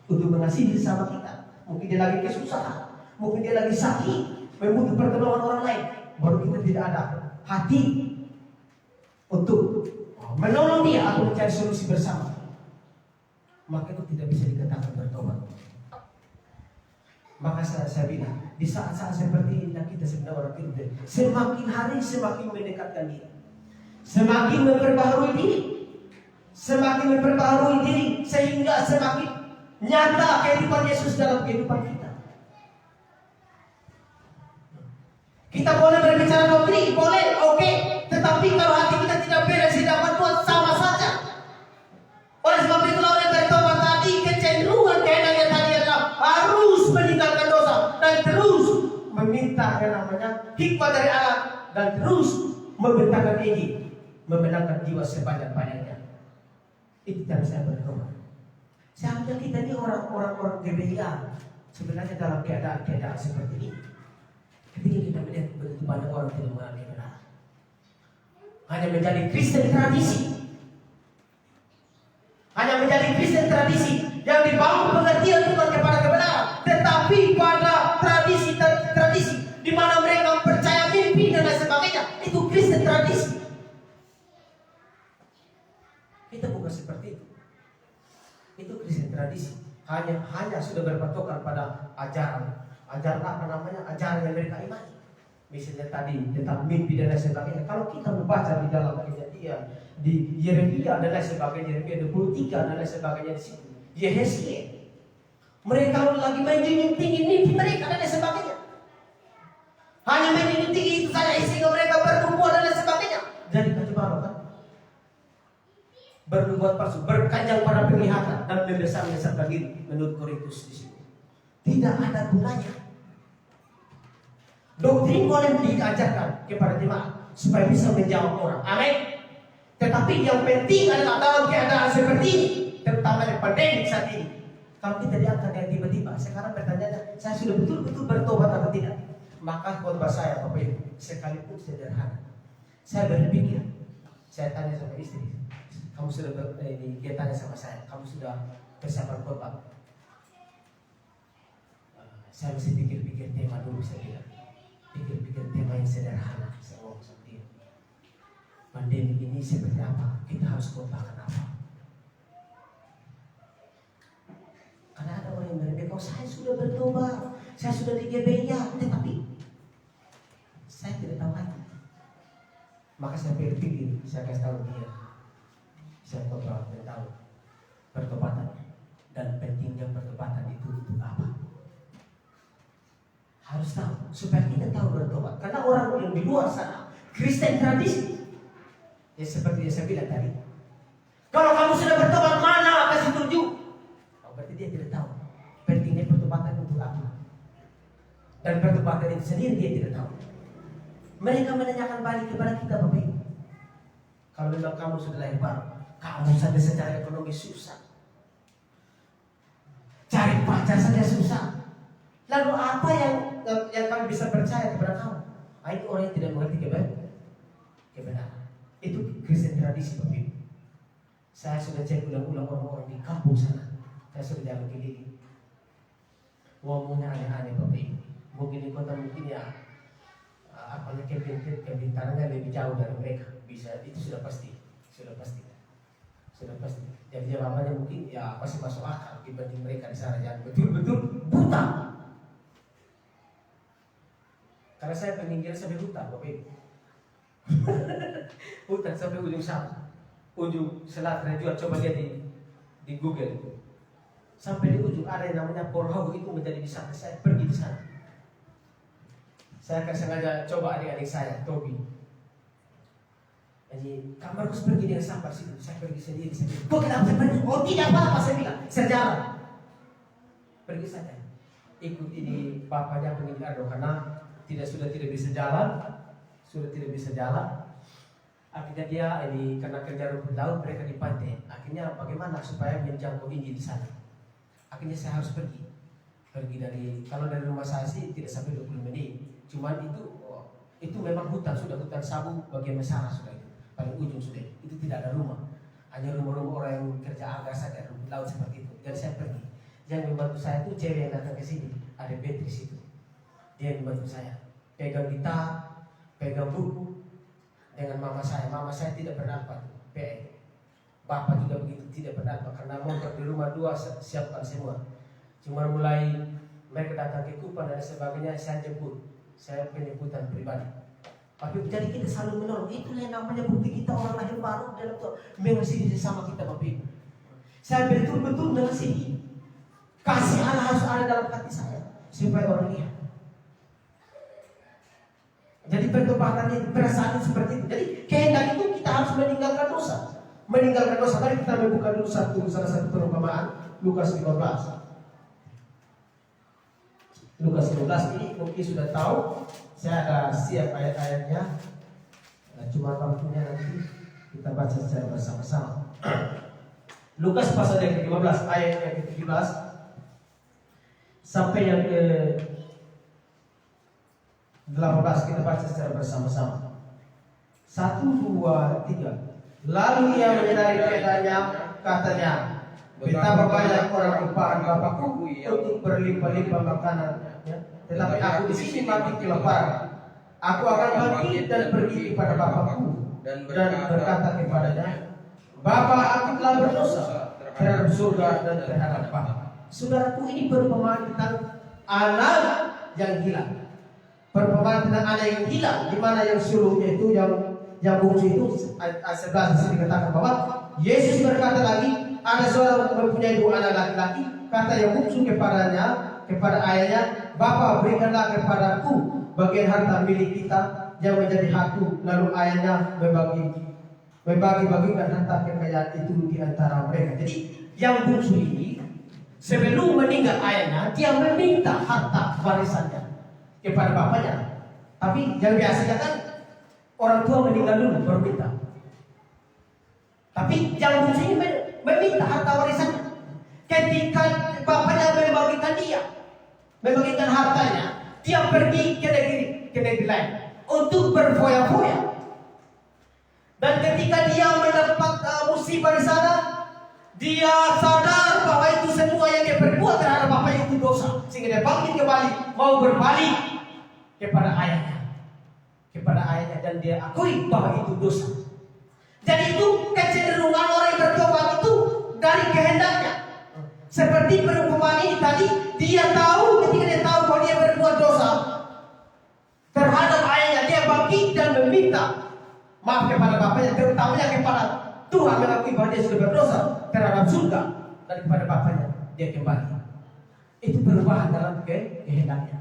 untuk mengasihi sesama kita. Mungkin dia lagi kesusahan, mungkin dia lagi sakit, membutuhkan pertolongan orang lain, baru kita tidak ada hati untuk menolong dia atau mencari solusi bersama. Maka itu tidak bisa dikatakan bertobat. Maka saya bilang, di saat-saat seperti ini kita sebenarnya orang Kristen semakin hari semakin mendekatkan diri, semakin memperbaharui diri, sehingga semakin nyata kehidupan Yesus dalam kehidupan kita. Kita boleh berbicara doktrin, boleh, oke, tetapi kalau hati kita tidak beres di hadapan Tuhan sama saja. Oleh sebab itu orang bertobat tadi, kecenderungan kehendaknya tadi adalah harus meninggalkan dosa dan terus meminta yang namanya hikmat dari Allah dan terus membentangkan Injil, memenangkan jiwa sebanyak-banyaknya. Itu cara saya bertobat. Seharusnya kita ini orang-orang gereja sebenarnya dalam keadaan seperti ini. Ketika kita melihat begitu banyak orang tidak mengenal kebenaran, hanya menjadi Kristen tradisi, yang dibangun pengertian bukan kepada kebenaran, tetapi pada tradisi di mana mereka percaya mimpi dan lain sebagainya. Itu Kristen tradisi. Kita bukan seperti itu. Itu Kristen tradisi. Hanya sudah berpatokan pada ajaran yang mereka imani. Misalnya tadi tentang mimpi dan lain sebagainya. Kalau kita membaca di dalam Kejadian, di Yeremia dan lain sebagainya, Yeremia 23 dan lain sebagainya di situ, Yehezkiel, mereka lagi menjunjung tinggi mimpi mereka dan lain sebagainya. Hanya menjunjung tinggi itu saja sehingga mereka bertumbuh dan lain sebagainya. Jadi kacau balau kan? Berbuat palsu, berkanjang pada penglihatan dan membesar-besarkan diri menurut Korintus di sini. Tidak ada gunanya. Doktrin boleh diajarkan kepada jemaat supaya bisa menjawab orang. Amin. Tetapi yang penting adalah dalam keadaan seperti ini, terutama di pandemi saat ini. Kalau kita diangkat yang tiba-tiba, sekarang pertanyaannya, saya sudah betul-betul bertobat atau tidak? Maka khotbah saya, Bapak Ibu, sekalipun sederhana. Saya berpikir, saya tanya sama istri, kamu sudah dia tanya sama saya, kamu sudah persiapan khotbah? Saya mesti pikir-pikir tema dulu, saya bilang. Pikir-pikir tema yang sederhana. Saya ngomong seperti itu. Pandemi ini seperti apa? Kita harus khotbahkan apa? Karena ada orang yang berpikir, oh saya sudah bertobat, saya sudah di GBI, tetapi saya tidak tahu hati. Maka saya pikir, saya kasih tahu dia, saya khotbah tentang pertobatan dan pentingnya pertobatan itu untuk apa? Harus tahu supaya kita tahu bertobat. Karena orang yang di luar sana Kristen tradisi, ya seperti yang saya bilang tadi, kalau kamu sudah bertobat mana kasih tunjuk, berarti dia tidak tahu pentingnya pertobatan untuk apa. Dan pertobatan itu sendiri dia tidak tahu. Mereka menanyakan balik kepada kita, Bapak Ibu, kalau memang kamu sudah lahir baru, kamu saja secara ekonomi susah, cari pacar saja susah, lalu apa yang kami bisa percaya kepada kamu? Itu orang yang tidak mengerti kebenaran. Itu Kristen tradisi, Bapak Ibu. Saya sudah cek ulang-ulang orang-orang di kampung sana. Saya sudah jalan keliling. Ngomongnya aneh-aneh, Bapak Ibu. Mungkin di kota mungkin ya kebintangannya lebih jauh dari mereka. Bisa, itu sudah pasti. Jadi jawabannya mungkin ya pasti masuk akal dibanding mereka di sana yang betul-betul buta. Karena saya penginggir sampai hutan, Bapak Ibu. Hutan sampai ujung sana, ujung selatan juga. Coba lihat di Google itu. Sampai di ujung ada yang namanya Porhau, itu menjadi wisata. Saya pergi di sana. Saya akan sengaja coba adik-adik saya, Tobi. Jadi kamu harus pergi dengan sampah situ. Saya pergi sendiri. Kok kenapa saya pergi? Oh tidak apa-apa, saya bilang. Saya jalan. Pergi saja. Ikuti di bapaknya penginggir karena sudah tidak bisa jalan. Akhirnya dia karena kerja rumput laut, mereka di pantai. Akhirnya bagaimana supaya menjangkau Injil di sana? Akhirnya saya harus pergi dari, kalau dari rumah saya sih tidak sampai 20 menit. Cuman itu memang hutan sabu bagian Mesara sudah itu. paling ujung sudah. Itu tidak ada rumah, hanya rumah-rumah orang yang kerja agak saja, laut seperti itu. Jadi saya pergi. Yang membantu saya itu cewek yang datang ke sini, ada Beatrice itu. Dia yang membantu saya, pegang gitar, pegang buku dengan mama saya. Mama saya tidak berdampak, PE. Bapak juga begitu, tidak berdampak karena motor di rumah dua siapkan semua. Cuma mulai mereka datang ke Kupang dan sebagainya, saya jemput, saya penjemputan pribadi. Tapi jadi kita selalu menolong. Itulah yang namanya bukti kita orang lahir baru dalam Tuhan, mengasihi sesama kita, Bapak Ibu. Saya betul-betul mengasihi. Kasih Allah harus ada dalam hati saya supaya orang lihat. Jadi pertobatannya, perasaan seperti itu. Jadi kehendak itu kita harus meninggalkan dosa. Meninggalkan dosa. Mari kita membuka dulu salah satu perumpamaan Lukas 15. Lukas 15 ini mungkin sudah tahu. Saya ada siap ayat-ayatnya. Cuma waktunya nanti kita baca secara bersama-sama. Lukas pasal yang ke-15 ayat yang ke-17 sampai yang ke-18 kita baca secara bersama-sama. 1, 2, 3. Lalu ia menyadari keadaannya, katanya, betapa banyak orang upahan Bapakku untuk berlimpah-limpah makanan, ya. Tetapi aku di sini mati kelaparan. Aku akan bangkit dan pergi kepada Bapakku dan berkata kepadanya, Bapa, aku telah berdosa terhadap surga dan terhadap Bapa. Saudaraku, ini perumpamaan tentang anak yang hilang. Perumpamaan tentang anak yang hilang, di mana yang sulungnya itu yang bungsu itu ayat 11 di sini dikatakan bahwa Yesus berkata lagi, ada seorang mempunyai 2 anak laki-laki, kata yang bungsu kepada ayahnya, Bapa, berikanlah kepadaku bagian harta milik kita yang menjadi hakku. Lalu ayahnya membagi-bagikan harta kekayaan itu di antara mereka. Jadi yang bungsu ini sebelum meninggal ayahnya, dia meminta harta warisannya kepada bapaknya. Tapi yang biasanya kan orang tua meninggal dulu baru minta. Tapi yang bungsu ini meminta harta warisannya. Ketika bapaknya membagikan hartanya, dia pergi ke negeri lain untuk berfoya-foya. Dan ketika dia mendapat musibah di sana, dia sadar bahwa itu semua yang dia perbuat terhadap bapaknya itu dosa, sehingga dia bangkit kembali, mau berbalik kepada ayahnya, dan dia akui bahwa itu dosa. Jadi itu kecenderungan orang yang bertobat itu dari kehendaknya. Seperti perumpamaan ini tadi, dia tahu ketika dia tahu bahwa dia berbuat dosa terhadap ayahnya, dia bangkit dan meminta maaf kepada bapaknya, terutamanya kepada Tuhan, mengakui bahwa dia sudah berdosa terhadap surga, dan kepada bapaknya dia kembali. Itu perubahan dalam kehendaknya.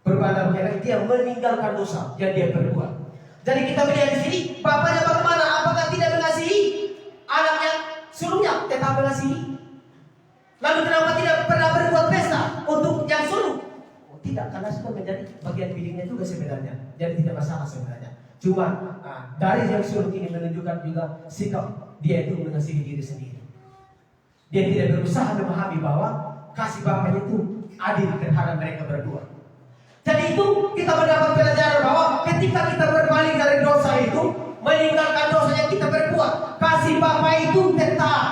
Perubahan dalam kehendak, dia meninggalkan dosa yang dia perbuat. Jadi kita melihat di sini, bapaknya bagaimana? Apakah tidak mengasihi anaknya sulungnya? Tetap mengasihi. Lalu kenapa tidak pernah berbuat pesta untuk yang sulung? Oh, tidak, karena sudah menjadi bagian pilihnya juga sebenarnya. Jadi tidak masalah sebenarnya. Cuma dari yang sulung ini menunjukkan juga sikap dia itu mengasihi diri sendiri. Dia tidak berusaha memahami bahwa kasih bapaknya itu adil terhadap mereka berdua. Jadi itu kita mendapat pelajaran bahwa ketika kita berbalik dari dosa itu, meninggalkan dosa yang kita berbuat, kasih Bapa itu tetap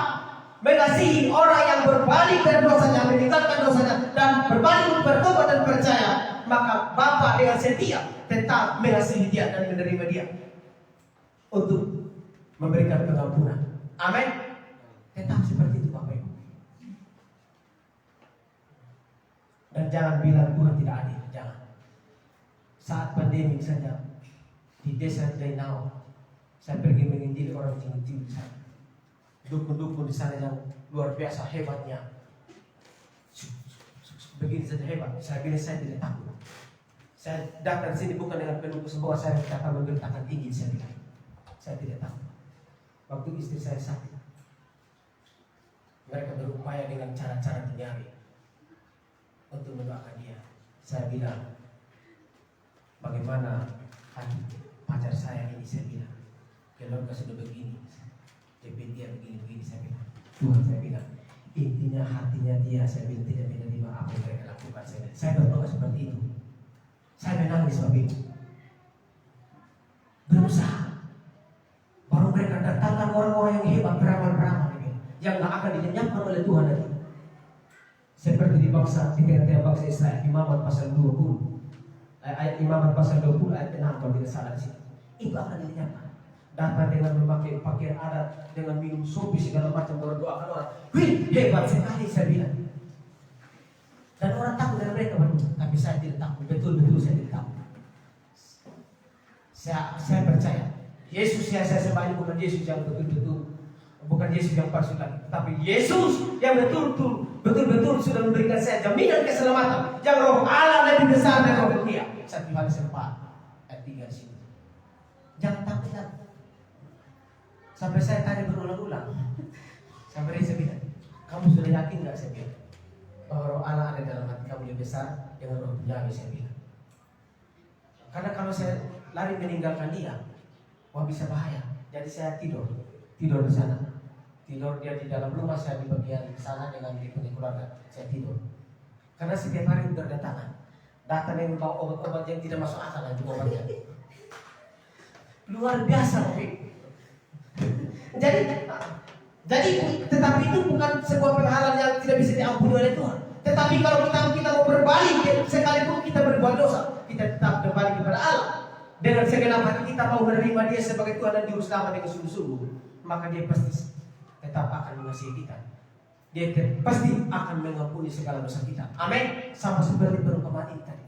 mengasihi orang yang berbalik dari dosanya, meninggalkan dosanya, dan berbalik bertobat dan percaya. Maka Bapa dengan setia tetap mengasihi dia dan menerima dia untuk memberikan pengampunan. Amin. Tetap seperti itu Bapak Ibu. Dan jangan bilang Tuhan tidak adil. Jangan. Saat pandemi saja di desa Dainau, saya pergi menginjili orang Cincin di sana. Dukun-dukun di sana yang luar biasa hebatnya. Begini saja hebat. Saya bilang saya tidak takut. Saya datang sini bukan dengan penuh kesembuhan, saya akan menggertakkan tinggi. Saya bilang, saya tidak takut. Waktu istri saya sakit, mereka berupaya dengan cara-cara duniawi untuk mendoakan dia. Saya bilang, bagaimana hati pacar saya ini? Saya bilang, keluarga sudah begini, dia begini. Saya bilang, Tuhan, saya bilang, intinya hatinya dia, saya bilang tidak menerima apa yang mereka lakukan. Saya berdoa seperti itu. Saya menangis waktu itu. Berusaha orang-orang yang hebat, beramal-beramal yang gak akan dilenyapkan oleh Tuhan nanti. Seperti di tengah-tengah bangsa Israel, Imamat pasal 20. Ayat Imamat pasal 20 ayat 6 kalau tidak salah di sini. Itu akan dilenyapkan. Datang dengan memakai pakaian adat, dengan minum sopi segala macam, berdoakan orang. Wih, hebat sekali saya bilang. Dan orang takut dengan mereka, tapi saya tidak takut. Betul-betul saya tidak takut. Saya percaya Yesus yang saya sembah ini bukan Yesus yang betul-betul, bukan Yesus yang palsu lagi, tapi Yesus yang betul-betul sudah memberikan saya jaminan keselamatan, yang Roh Allah lebih besar dari roh dunia. 1 Yohanes 4 ayat 3 di sini. Jangan takut lagi. Sampai saya tanya berulang-ulang. Sampai saya bilang, kamu sudah yakin nggak? Saya bilang bahwa Roh Allah ada dalam hati kamu yang besar dengan roh dunia, saya bilang. Karena kalau saya lari meninggalkan dia, wah bisa bahaya. Jadi saya tidur di sana. Tidur dia di dalam rumah, saya di bagian sana dengan dia punya keluarga. Saya tidur. Karena setiap hari berdatangan. Datang yang membawa obat-obat yang tidak masuk akal lagi obatnya. Luar biasa, Pak. Jadi tetapi itu bukan sebuah penghalang yang tidak bisa diampuni oleh Tuhan. Tetapi kalau kita mau berbalik, sekalipun kita berbuat dosa, kita tetap kembali kepada Allah. Dengan segenap hati kita mau menerima dia sebagai Tuhan dan Juru Selamat dengan sungguh-sungguh, maka dia pasti tetap akan mengasihi kita. Dia pasti akan mengampuni segala dosa kita. Amin. Sama seperti perumpamaan ini tadi.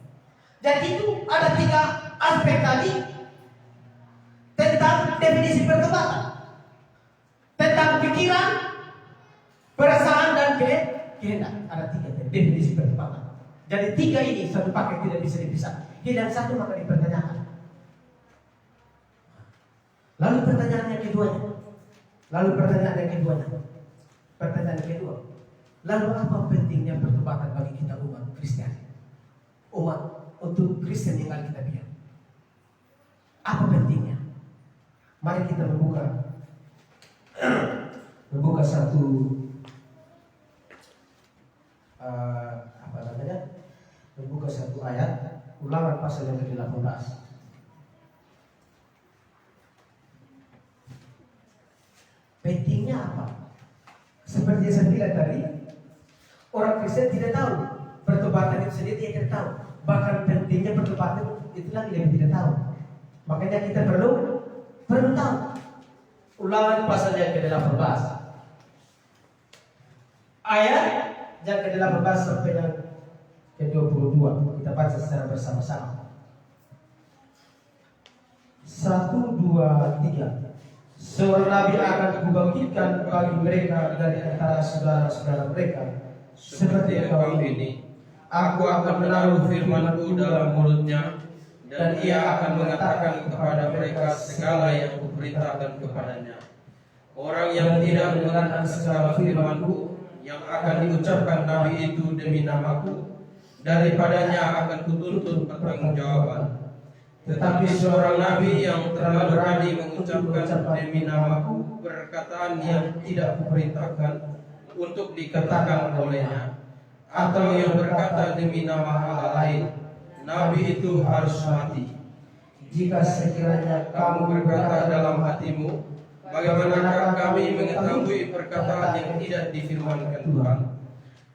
Jadi itu ada 3 aspek tadi tentang definisi pertobatan. Tentang pikiran, perasaan dan kehendak. Ada 3 definisi pertobatan. Jadi 3 ini satu paket, tidak bisa dipisah. Hilang satu maka dipertanyakan. Lalu pertanyaan yang keduanya. Pertanyaan kedua. Lalu apa pentingnya pertobatan bagi kita umat Kristen? Umat untuk Kristen yang kita bilang. Apa pentingnya? Mari kita membuka satu membuka satu ayat Ulangan pasal yang ke-18. Pentingnya apa? Seperti yang saya bilang tadi, orang Kristen tidak tahu pertobatan itu sendiri, dia tidak tahu. Bahkan pentingnya pertobatan itu lagi lebih tidak tahu. Makanya kita perlu tahu. Ulangan pasal yang ke-18 ayat yang ke-18 sampai yang ke-22. Kita baca secara bersama-sama. 1, 2, 3. Seorang nabi akan kubangkitkan bagi mereka dari antara saudara-saudara mereka, seperti engkau ini. Aku akan menaruh firman-Ku dalam mulutnya, dan ia akan mengatakan kepada mereka segala yang kuperintahkan kepadanya. Orang yang tidak mendengarkan segala firman-Ku yang akan diucapkan nabi itu demi nama-Ku, daripadanya akan kutuntut pertanggungjawaban. Tetapi seorang nabi yang terlalu berani mengucapkan demi nama-Ku perkataan yang tidak kuperintahkan untuk dikatakan olehnya, atau yang berkata demi nama Allah lain, nabi itu harus mati. Jika sekiranya kamu berkata dalam hatimu, bagaimanakah kami mengetahui perkataan yang tidak difirmankan Tuhan?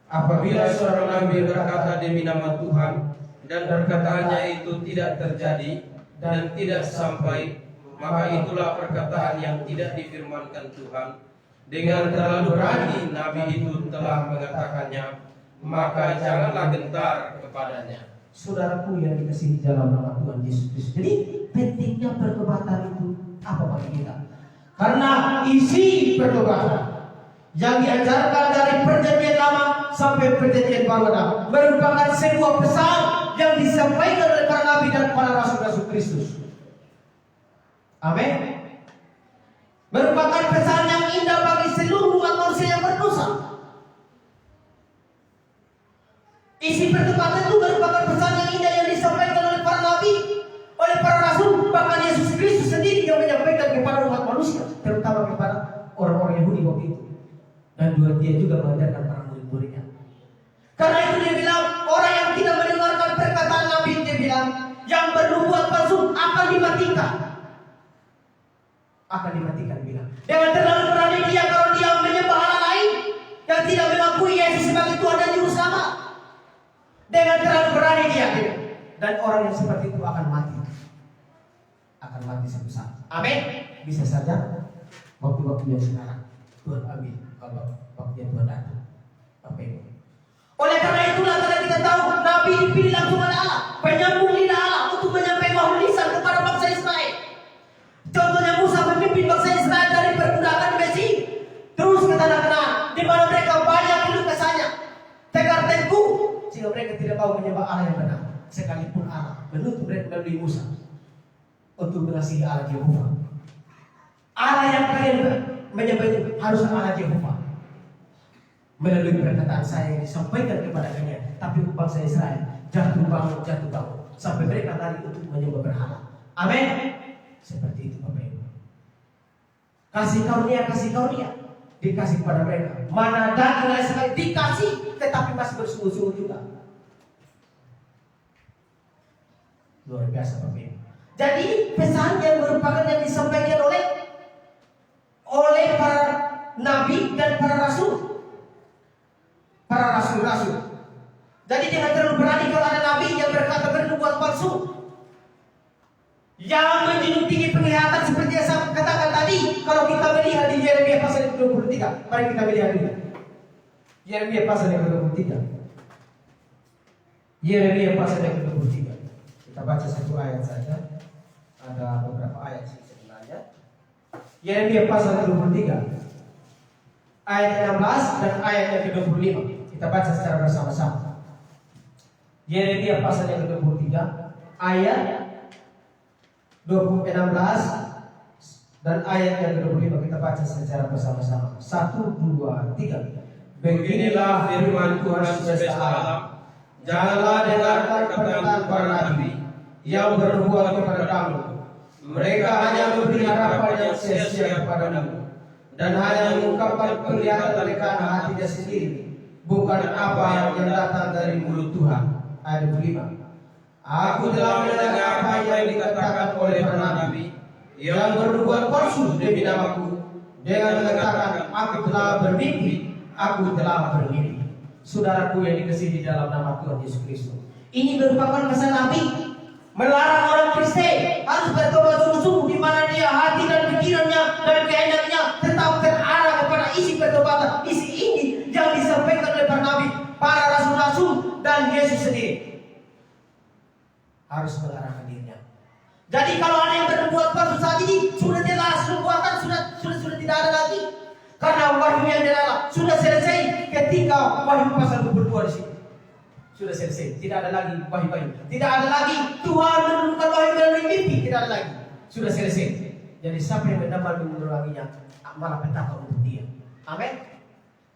Apabila seorang nabi berkata demi nama Tuhan, dan perkataannya itu tidak terjadi dan tidak sampai, maka itulah perkataan yang tidak difirmankan Tuhan. Dengan terlalu berani nabi itu telah mengatakannya, maka janganlah gentar kepadanya. Saudaraku yang dikasihi dalam nama Tuhan Yesus Kristus. Jadi pentingnya pertobatan itu apa bagi kita? Karena isi pertobatan yang diajarkan dari perjanjian lama sampai perjanjian baru merupakan sebuah pesan yang disampaikan oleh para nabi dan para rasul-rasul Kristus. Amin. Merupakan pesan yang indah bagi seluruh umat manusia yang berdosa. Isi pertobatan itu merupakan pesan yang indah yang disampaikan oleh para nabi, oleh para rasul, bahkan Yesus Kristus sendiri yang menyampaikan kepada umat manusia, terutama kepada orang-orang Yahudi waktu itu. Dan dia juga mengajarkan para murid-muridnya. Karena itu dia bilang, orang yang tidak mendengarkan perkataan nabi, dia bilang, yang bernubuat palsu akan dimatikan. Akan dimatikan, bilang. Dengan berani dia gitu. Dan orang yang seperti itu akan mati. Akan mati suatu saat. Amin. Bisa saja waktu-waktunya sekarang. Tuhan ambil kalau waktunya Tuhan datang. Bapak Ibu. Oleh karena itulah karena kita tahu Nabi dipilih langsung oleh Allah, penyambung lidah Allah untuk menyampaikan wahyu lisan kepada bangsa Israel. Contohnya Musa memimpin bangsa Israel dari perbudakan di Mesir terus ke tanah Kanaan, di mana mereka banyak hidup kesannya, tegar tengkuk, sehingga mereka tidak mau menyembah Allah yang benar. Sekalipun Allah menuntut mereka melalui Musa untuk mengasihi Allah Yehova. Allah yang kalian menyembah itu harus Allah Yehova. Melalui perkataan saya yang disampaikan kepada kalian, tapi bangsa Israel jatuh bangun sampai mereka lari untuk menyembah berhala. Amin. Seperti itu Bapak Ibu. Kasih karunia dikasih kepada mereka. Mana daging lain sekali dikasih, tetapi masih bersungguh-sungguh juga. Luar biasa Bapak Ibu. Jadi pesan yang merupakan yang disampaikan oleh para nabi dan para rasul. Para rasul-rasul. Jadi jangan terlalu berani kalau ada nabi yang berkata bernubuat palsu, yang menjunjung tinggi penglihatan seperti yang saya katakan tadi. Kalau kita melihat di Yeremia pasal 23, mari kita melihat dulu. Yeremia pasal yang ke-23. Yeremia pasal yang ke-23. Kita baca satu ayat saja. Ada beberapa ayat sih sebenarnya. Yeremia pasal ke-23. Ayat 16 dan ayat yang ke-25. Kita baca secara bersama-sama. Yeremia pasal yang ke-23 ayat 16 dan ayat yang ke-25 kita baca secara bersama-sama. 1, 2, 3. Beginilah firman Tuhan semesta alam. Janganlah dengarkan perkataan para nabi yang bernubuat kepada kamu. Mereka hanya memberi harapan yang sia-sia kepadamu dan hanya mengungkapkan penglihatan mereka hatinya sendiri, bukan apa yang datang dari mulut Tuhan. Ayat 25. Aku telah mendengar apa yang dikatakan oleh para nabi yang bernubuat palsu demi namaku dengan mengatakan aku telah bermimpi. Saudaraku yang dikasihi di dalam nama Tuhan Yesus Kristus, ini merupakan pesan nabi melarang orang Kristen harus bertobat sungguh-sungguh, di mana dia hati dan pikirannya dan kehendaknya tetap terarah kepada isi pertobatan, isi ini yang disampaikan oleh para nabi, para rasul-rasul dan Yesus sendiri. Harus mengarahkan dirinya. Jadi kalau ada yang berbuat palsu saat ini, sudah jelas perbuatan sudah tidak ada lagi. Karena wahyu yang adalah sudah selesai ketika wahyu pasal 22 di sini. Sudah selesai, tidak ada lagi wahyu. Tidak ada lagi Tuhan menurunkan wahyu melalui mimpi, tidak ada lagi. Sudah selesai. Jadi siapa yang menambah menguranginya malah petaka untuk dia. Amin.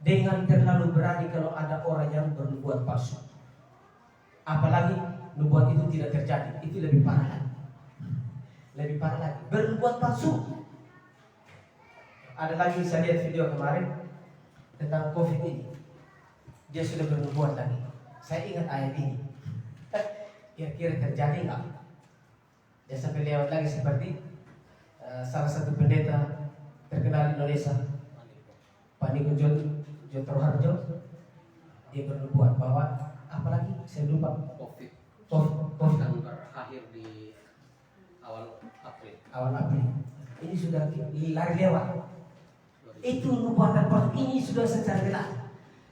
Dengan terlalu berani kalau ada orang yang berbuat palsu. Apalagi nubuat itu tidak terjadi, itu lebih parah lagi. Lebih parah lagi, bernubuat palsu. Ada lagi saya lihat video kemarin tentang COVID ini. Dia sudah bernubuat lagi. Saya ingat ayat ini. Kira-kira terjadi nggak? Dia sampai lewat lagi seperti salah satu pendeta terkenal di Indonesia, Paniko Jotro Harjo. Dia bernubuat bahwa apalagi saya lupa. COVID COVID berakhir di awal April. Ini sudah lari lewat. Itu nubuatan palsu ini sudah secara jelas.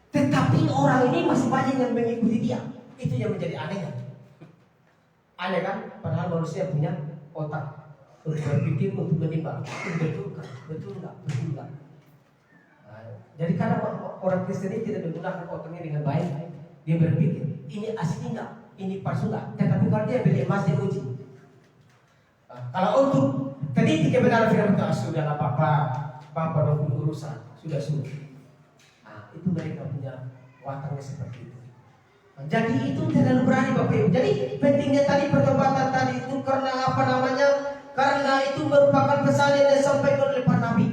Tetapi orang ini masih banyak yang mengikuti dia. Itu yang menjadi anehnya. Aneh kan? Padahal manusia punya otak untuk berpikir, untuk menimbang. Betul nggak? Jadi karena orang Kristen ini tidak menggunakan otaknya dengan baik, dia berpikir ini asli nggak, ini palsu nggak. Tetapi kalau dia beli emas dia uji. Kalau untuk teliti kebenaran firman Tuhan, sudah apa-apa, Bapak dan urusan sudah. Itu mereka punya wataknya seperti itu. Jadi itu terlalu berani Bapak Ibu. Jadi pentingnya tadi pertobatan tadi itu karena apa namanya? Karena itu merupakan pesan yang disampaikan oleh para nabi,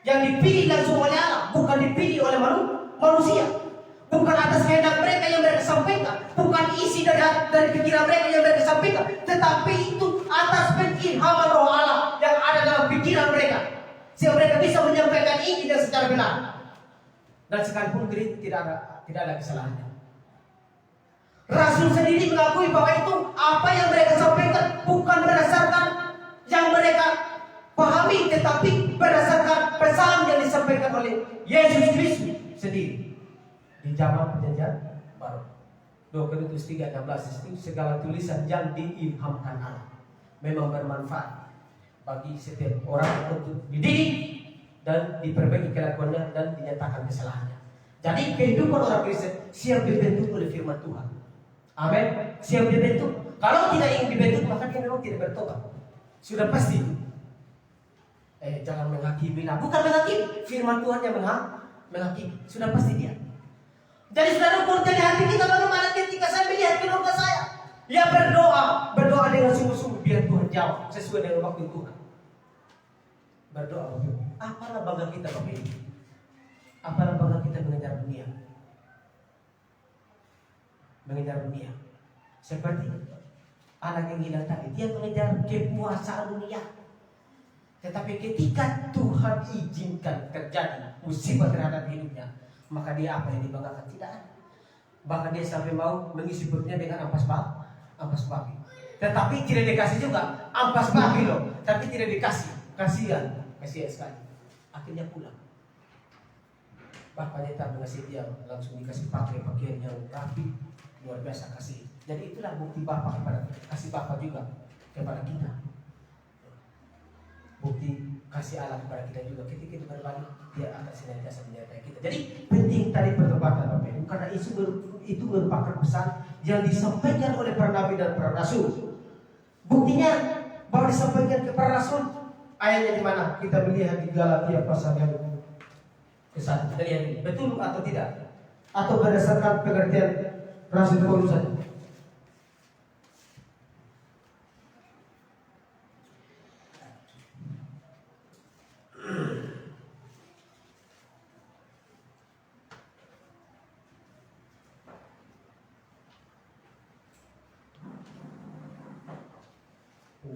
yang dipilih langsung oleh Allah, bukan dipilih oleh manusia. Bukan atas kehendak mereka yang mereka sampaikan, bukan isi dari pikiran mereka yang mereka sampaikan, tetapi itu atas pengilhaman Roh Allah yang ada dalam pikiran mereka, sehingga mereka bisa menyampaikan ini dengan secara benar. Dan sekalipun tidak ada kesalahannya. Rasul sendiri mengakui bahwa itu apa yang mereka sampaikan bukan berdasarkan yang mereka pahami, tetapi berdasarkan pesan yang disampaikan oleh Yesus Kristus sendiri di zaman perjanjian baru. 2 Korintus 3:16 itu segala tulisan yang diilhamkan Allah memang bermanfaat bagi setiap orang untuk dididik dan diperbaiki kelakuannya dan dinyatakan kesalahannya. Jadi kehidupan orang Kristen siap dibentuk oleh firman Tuhan. Amin. Siap dibentuk. Kalau tidak ingin dibentuk maka dia memang tidak bertobat. Sudah pasti. Jangan menghakimi. Nah, bukan menghakimi. Firman Tuhan yang menghakimi. Sudah pasti dia. Jadi saudara ukur dari hati kita bagaimana ketika saya melihat keluarga saya. Ya berdoa dengan sungguh-sungguh biar Tuhan jawab sesuai dengan waktu Tuhan. Berdoa begitu. Apalah bangga kita Bapak Ibu? Apalah bangga kita mengejar dunia? Mengejar dunia. Seperti anak yang hilang tadi, dia mengejar kepuasaan dunia. Tetapi ketika Tuhan izinkan terjadi musibah terhadap hidupnya, maka dia apa yang dibanggakan? Tidak ada. Bahkan dia sampai mau mengisi perutnya dengan ampas babi. Tetapi tidak dikasih juga ampas babi loh, tapi tidak dikasih. Kasihan sekali. Akhirnya pulang. Bapaknya tak mengasihi dia, langsung dikasih pakaian yang rapi, luar biasa kasih. Jadi itulah bukti Bapak kepada kasih Bapak juga kepada kita. Bukti kasih Allah kepada kita juga. Ketika kita berbagi, dia akan senantiasa menyertai kita. Jadi penting tadi pertobatan Bapak Ibu, karena itu merupakan pesan yang disampaikan oleh para nabi dan para rasul. Buktinya bahwa disampaikan kepada rasul. Ayatnya di mana? Kita melihat di Galatia pasal yang ke-1. Kita lihat ini. Betul atau tidak? Atau berdasarkan pengertian Rasul Paulus saja?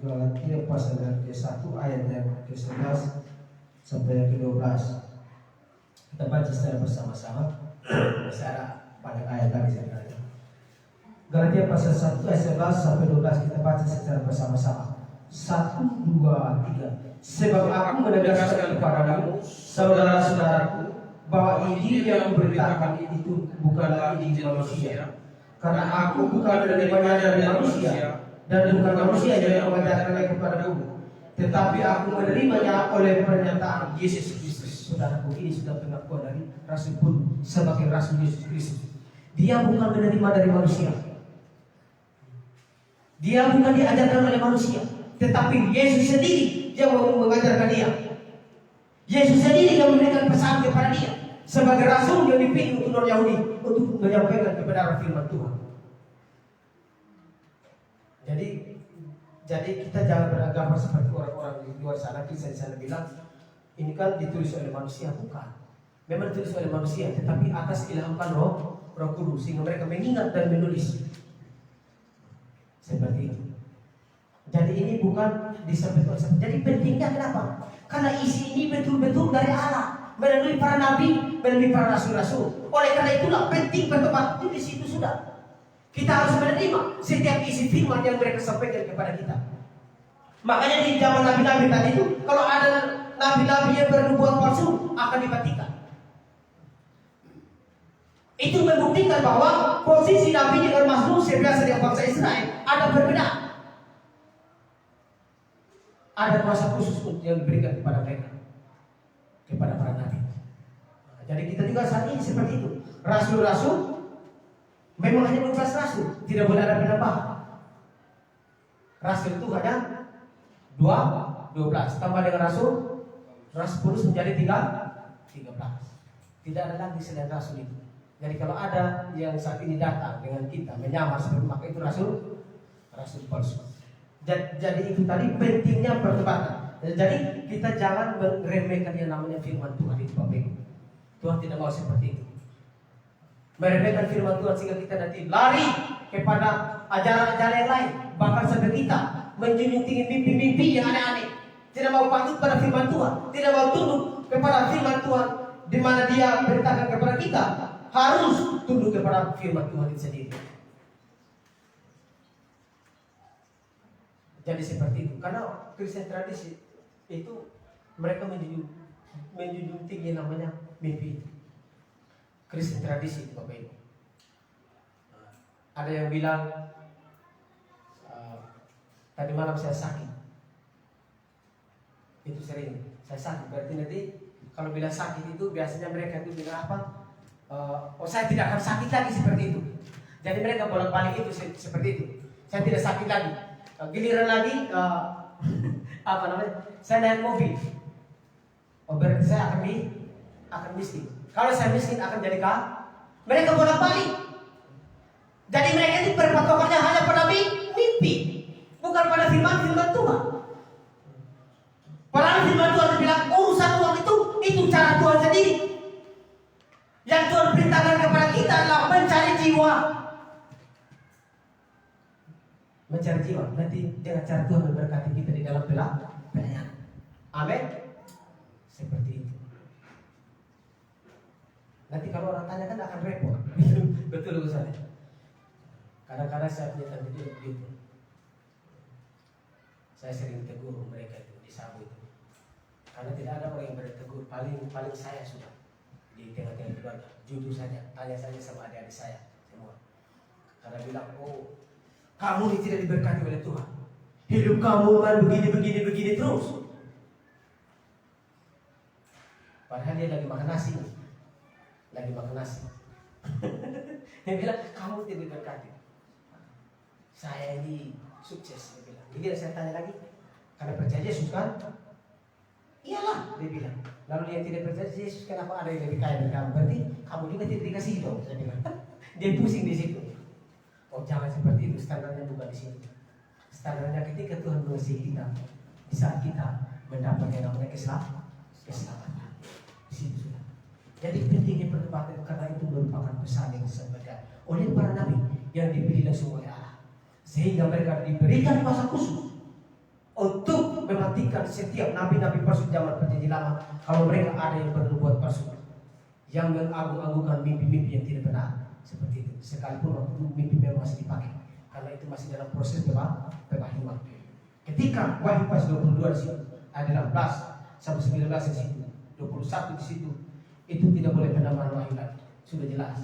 Galatia pasal yang ke-1 ayat yang ke-11 sampai yang ke-12. Kita baca secara bersama-sama secara pada ayat tadi sebenarnya. Galatia pasal 1 ayat 11 sampai 12 kita baca secara bersama-sama. 1, 2, 3. Sebab aku menegaskan kepadamu, saudara-saudaraku, bahwa Injil yang kuberitakan itu bukanlah Injil manusia, karena aku bukan menerimanya dari manusia, dan bukan manusia yang mengajarkannya kepadaku, tetapi aku menerimanya oleh pernyataan Yesus Kristus. Saudaraku, ini sudah pengakuan dari Rasul pun sebagai Rasul Yesus Kristus. Dia bukan menerima dari manusia. Dia bukan diajarkan oleh manusia, tetapi Yesus sendiri yang mengajarkan dia. Yesus sendiri yang memberikan pesan kepada dia sebagai Rasul yang dipilih untuk orang Yahudi untuk menyampaikan kebenaran firman Tuhan. Jadi kita jangan beragama seperti orang-orang di luar sana. Kisah di sana bilang ini kan ditulis oleh manusia, bukan. Memang ditulis oleh manusia, tetapi atas ilhamkan Roh Kudus sehingga mereka mengingat dan menulis seperti itu. Jadi ini bukan disampaikan. Jadi pentingnya kenapa? Karena isi ini betul-betul dari Allah melalui para nabi, melalui para rasul-rasul. Oleh karena itulah penting bertobat itu di situ sudah. Kita harus menerima setiap isi firman yang mereka sampaikan kepada kita. Makanya di zaman nabi-nabi tadi itu, kalau ada nabi-nabi yang bernubuat palsu akan dimatikan. Itu membuktikan bahwa posisi nabi dengan Mazmur sebiasa dengan bangsa Israel ada perbedaan. Ada kuasa khusus yang diberikan kepada mereka, kepada para nabi. Jadi kita juga saat ini seperti itu. Rasul-rasul memang hanya 12 rasul, tidak boleh ada penambahan. Rasul itu hanya 12, tambah dengan rasul 10 menjadi 13. Tidak ada lagi selain rasul itu. Jadi kalau ada yang saat ini datang dengan kita menyamar seperti maka itu rasul palsu. Jadi itu tadi pentingnya pertobatan. Jadi kita jangan meremehkan yang namanya firman Tuhan itu Bapak Ibu. Tuhan tidak mau seperti itu. Meremehkan firman Tuhan sehingga kita nanti lari kepada ajaran-ajaran yang lain. Bahkan sampai kita menjunjung tinggi mimpi-mimpi yang aneh-aneh. Tidak mau patuh pada firman Tuhan, tidak mau tunduk kepada firman Tuhan di mana Dia beritakan kepada kita harus tunduk kepada firman Tuhan itu sendiri. Jadi seperti itu. Karena Kristen tradisi itu mereka menjunjung tinggi namanya mimpi. Kristen tradisi itu Bapak Ibu. Ada yang bilang tadi malam saya sakit. Itu sering saya sakit. Berarti nanti kalau bilang sakit itu biasanya mereka itu bilang apa? Oh saya tidak akan sakit lagi seperti itu. Jadi mereka bolak-balik itu seperti itu. Saya tidak sakit lagi. Giliran lagi apa namanya? Saya naik mobil. Oh berarti saya akan miskin. Kalau saya miskin akan jadi kaya. Mereka bolak-balik. Jadi mereka itu berpatokannya hanya pada mimpi, bukan pada firman Tuhan. Padahal firman Tuhan bilang urusan uang itu cara Tuhan sendiri. Yang Tuhan perintahkan kepada kita adalah mencari jiwa. Mencari jiwa. Nanti dengan cara Tuhan memberkati kita di dalam pelayanan. Amin. Seperti itu. Nanti kalau orang tanya kan akan repot. Betul Ustaz. Kadang-kadang saya punya tanda begitu. Saya sering tegur mereka itu di sabu itu. Karena tidak ada orang yang bertegur. Paling saya sudah di tengah-tengah keluarga. Jujur saja, tanya saja sama adik-adik saya semua. Karena bilang, oh kamu ini tidak diberkati oleh Tuhan. Hidup kamu kan begini terus. Padahal dia lagi makan nasi. Dia bilang, kamu tidak diberkati. Saya ini sukses, dia bilang. Jadi saya tanya lagi, karena percaya Yesus kan? Iyalah, dia bilang. Lalu dia tidak percaya Yesus, kenapa ada yang lebih kaya dari kamu? Berarti kamu juga tidak dikasih hidup, saya bilang. Dia pusing di situ. Oh jangan seperti itu, standarnya bukan di sini. Standarnya ketika Tuhan mengasihi kita, di saat kita mendapat yang namanya keselamatan. Di situ sudah. Jadi pentingnya perdebatan karena itu merupakan pesan yang disampaikan oleh para nabi yang dipilih langsung oleh Allah, sehingga mereka diberikan kuasa khusus untuk mematikan setiap nabi-nabi palsu zaman perjanjian lama kalau mereka ada yang bernubuat palsu yang mengagung-agungkan mimpi-mimpi yang tidak benar seperti itu. Sekalipun waktu itu mimpi memang masih dipakai karena itu masih dalam proses pewahyuan. Ketika Wahyu pasal 22 di situ ada 16 sampai 19 di situ, 21 di situ, itu tidak boleh penambahan wahyu lagi. Sudah jelas.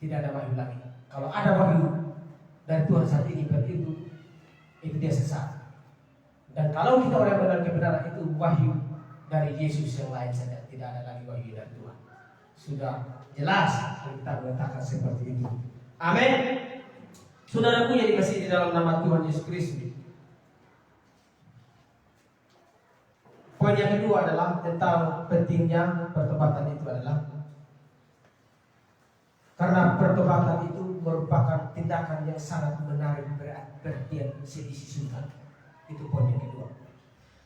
Tidak ada wahyu lagi. Kalau ada wahyu dari Tuhan saat ini berarti itu dia sesat. Dan kalau kita orang benar kebenaran itu wahyu dari Yesus yang lain saja, tidak ada lagi wahyu dari Tuhan. Sudah jelas kita mengatakan seperti itu. Amin. Saudaraku yang dikasihi di dalam nama Tuhan Yesus Kristus. Poin yang kedua adalah tentang pentingnya pertobatan itu adalah karena pertobatan itu merupakan tindakan yang sangat menarik perhatian seisi surga. Itu poin yang kedua.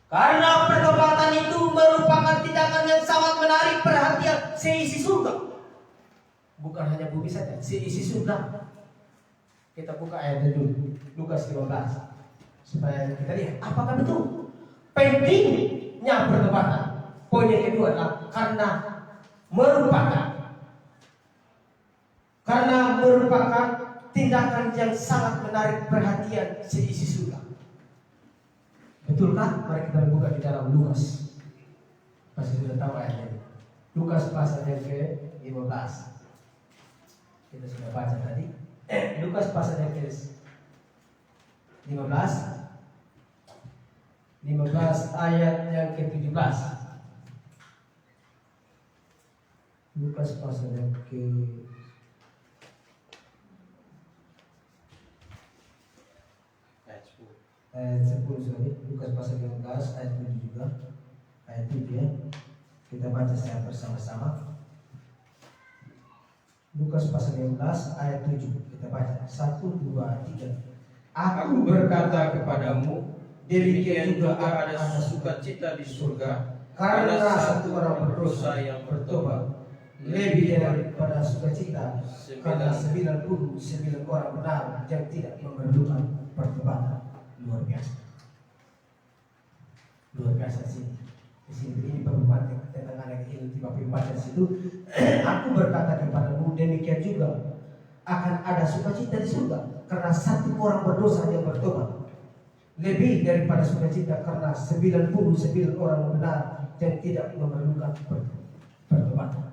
Karena pertobatan itu merupakan tindakan yang sangat menarik perhatian seisi surga. Bukan hanya bumi saja, seisi surga. Kita buka ayat dulu, Lukas 15, supaya kita lihat apakah betul pentingnya pertobatan. Poin yang kedua adalah karena merupakan tindakan yang sangat menarik perhatian seisi surga. Betulkah? Mari kita buka di dalam Lukas. Pasti sudah tahu ayatnya. Lukas pasal yang ke-15. Kita sudah baca tadi. Lukas pasal yang ke-15 ayat yang ke-17. Lukas pasal yang ayat 10 sorry. Lukas pasal 15 ayat 7 juga. Ayat 7 ya. Kita baca secara bersama-sama. Lukas pasal 15 ayat 7. Kita baca 1, 2, 3. Aku berkata kepadamu, demikian juga ada sukacita di surga karena satu orang berdosa yang bertobat lebih daripada sukacita karena 99 orang benar yang tidak memerlukan pertobatan. Luar biasa. Luar biasa sih. Di sini ini pengumuman tentang anak ini di bab 4 di situ. Aku berkata kepadamu, demikian juga akan ada sukacita di surga karena satu orang berdosa yang bertobat lebih daripada sukacita karena 99 orang benar dan tidak memerlukan pertobatan.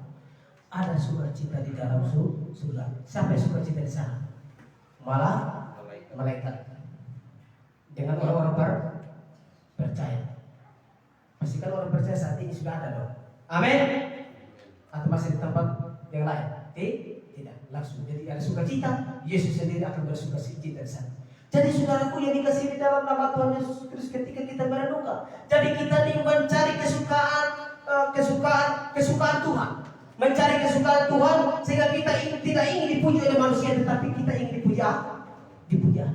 Ada sukacita di dalam surga. Siapa yang sukacita di sana? Malah malaikat. Dengan orang-orang percaya. Pastikan orang percaya saat ini sudah ada dong. Amin. Atau masih di tempat yang lain? Tidak. Langsung. Jadi ada sukacita. Yesus sendiri akan bersukacita di sana. Jadi saudaraku yang dikasihi di dalam nama Tuhan Yesus Kristus, ketika kita merenungkan, jadi kita mencari kesukaan Tuhan, mencari kesukaan Tuhan sehingga kita tidak ingin dipuji oleh manusia, tetapi kita ingin dipuja.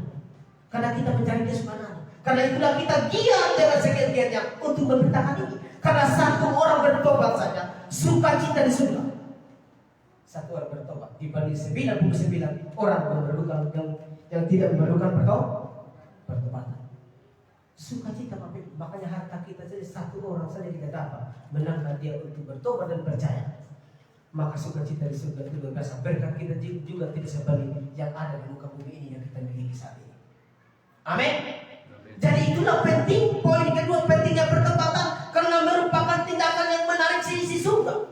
Karena kita mencari kesukaan Allah. Karena itulah kita giat dengan segiat-giatnya untuk memberitakan ini. Karena satu orang bertobat saja, sukacita di surga. Satu orang bertobat dibanding 99 orang yang tidak memerlukan pertobatan. Sukacita, makanya harta kita saja satu orang saja kita dapat menangkan dia untuk bertobat dan percaya. Maka sukacita di surga itu luar biasa. Berkat kita juga tidak sebalik yang ada di muka bumi ini yang kita miliki saat ini. Amin. Jadi itulah penting, poin kedua, pentingnya pertobatan karena merupakan tindakan yang menarik sisi surga.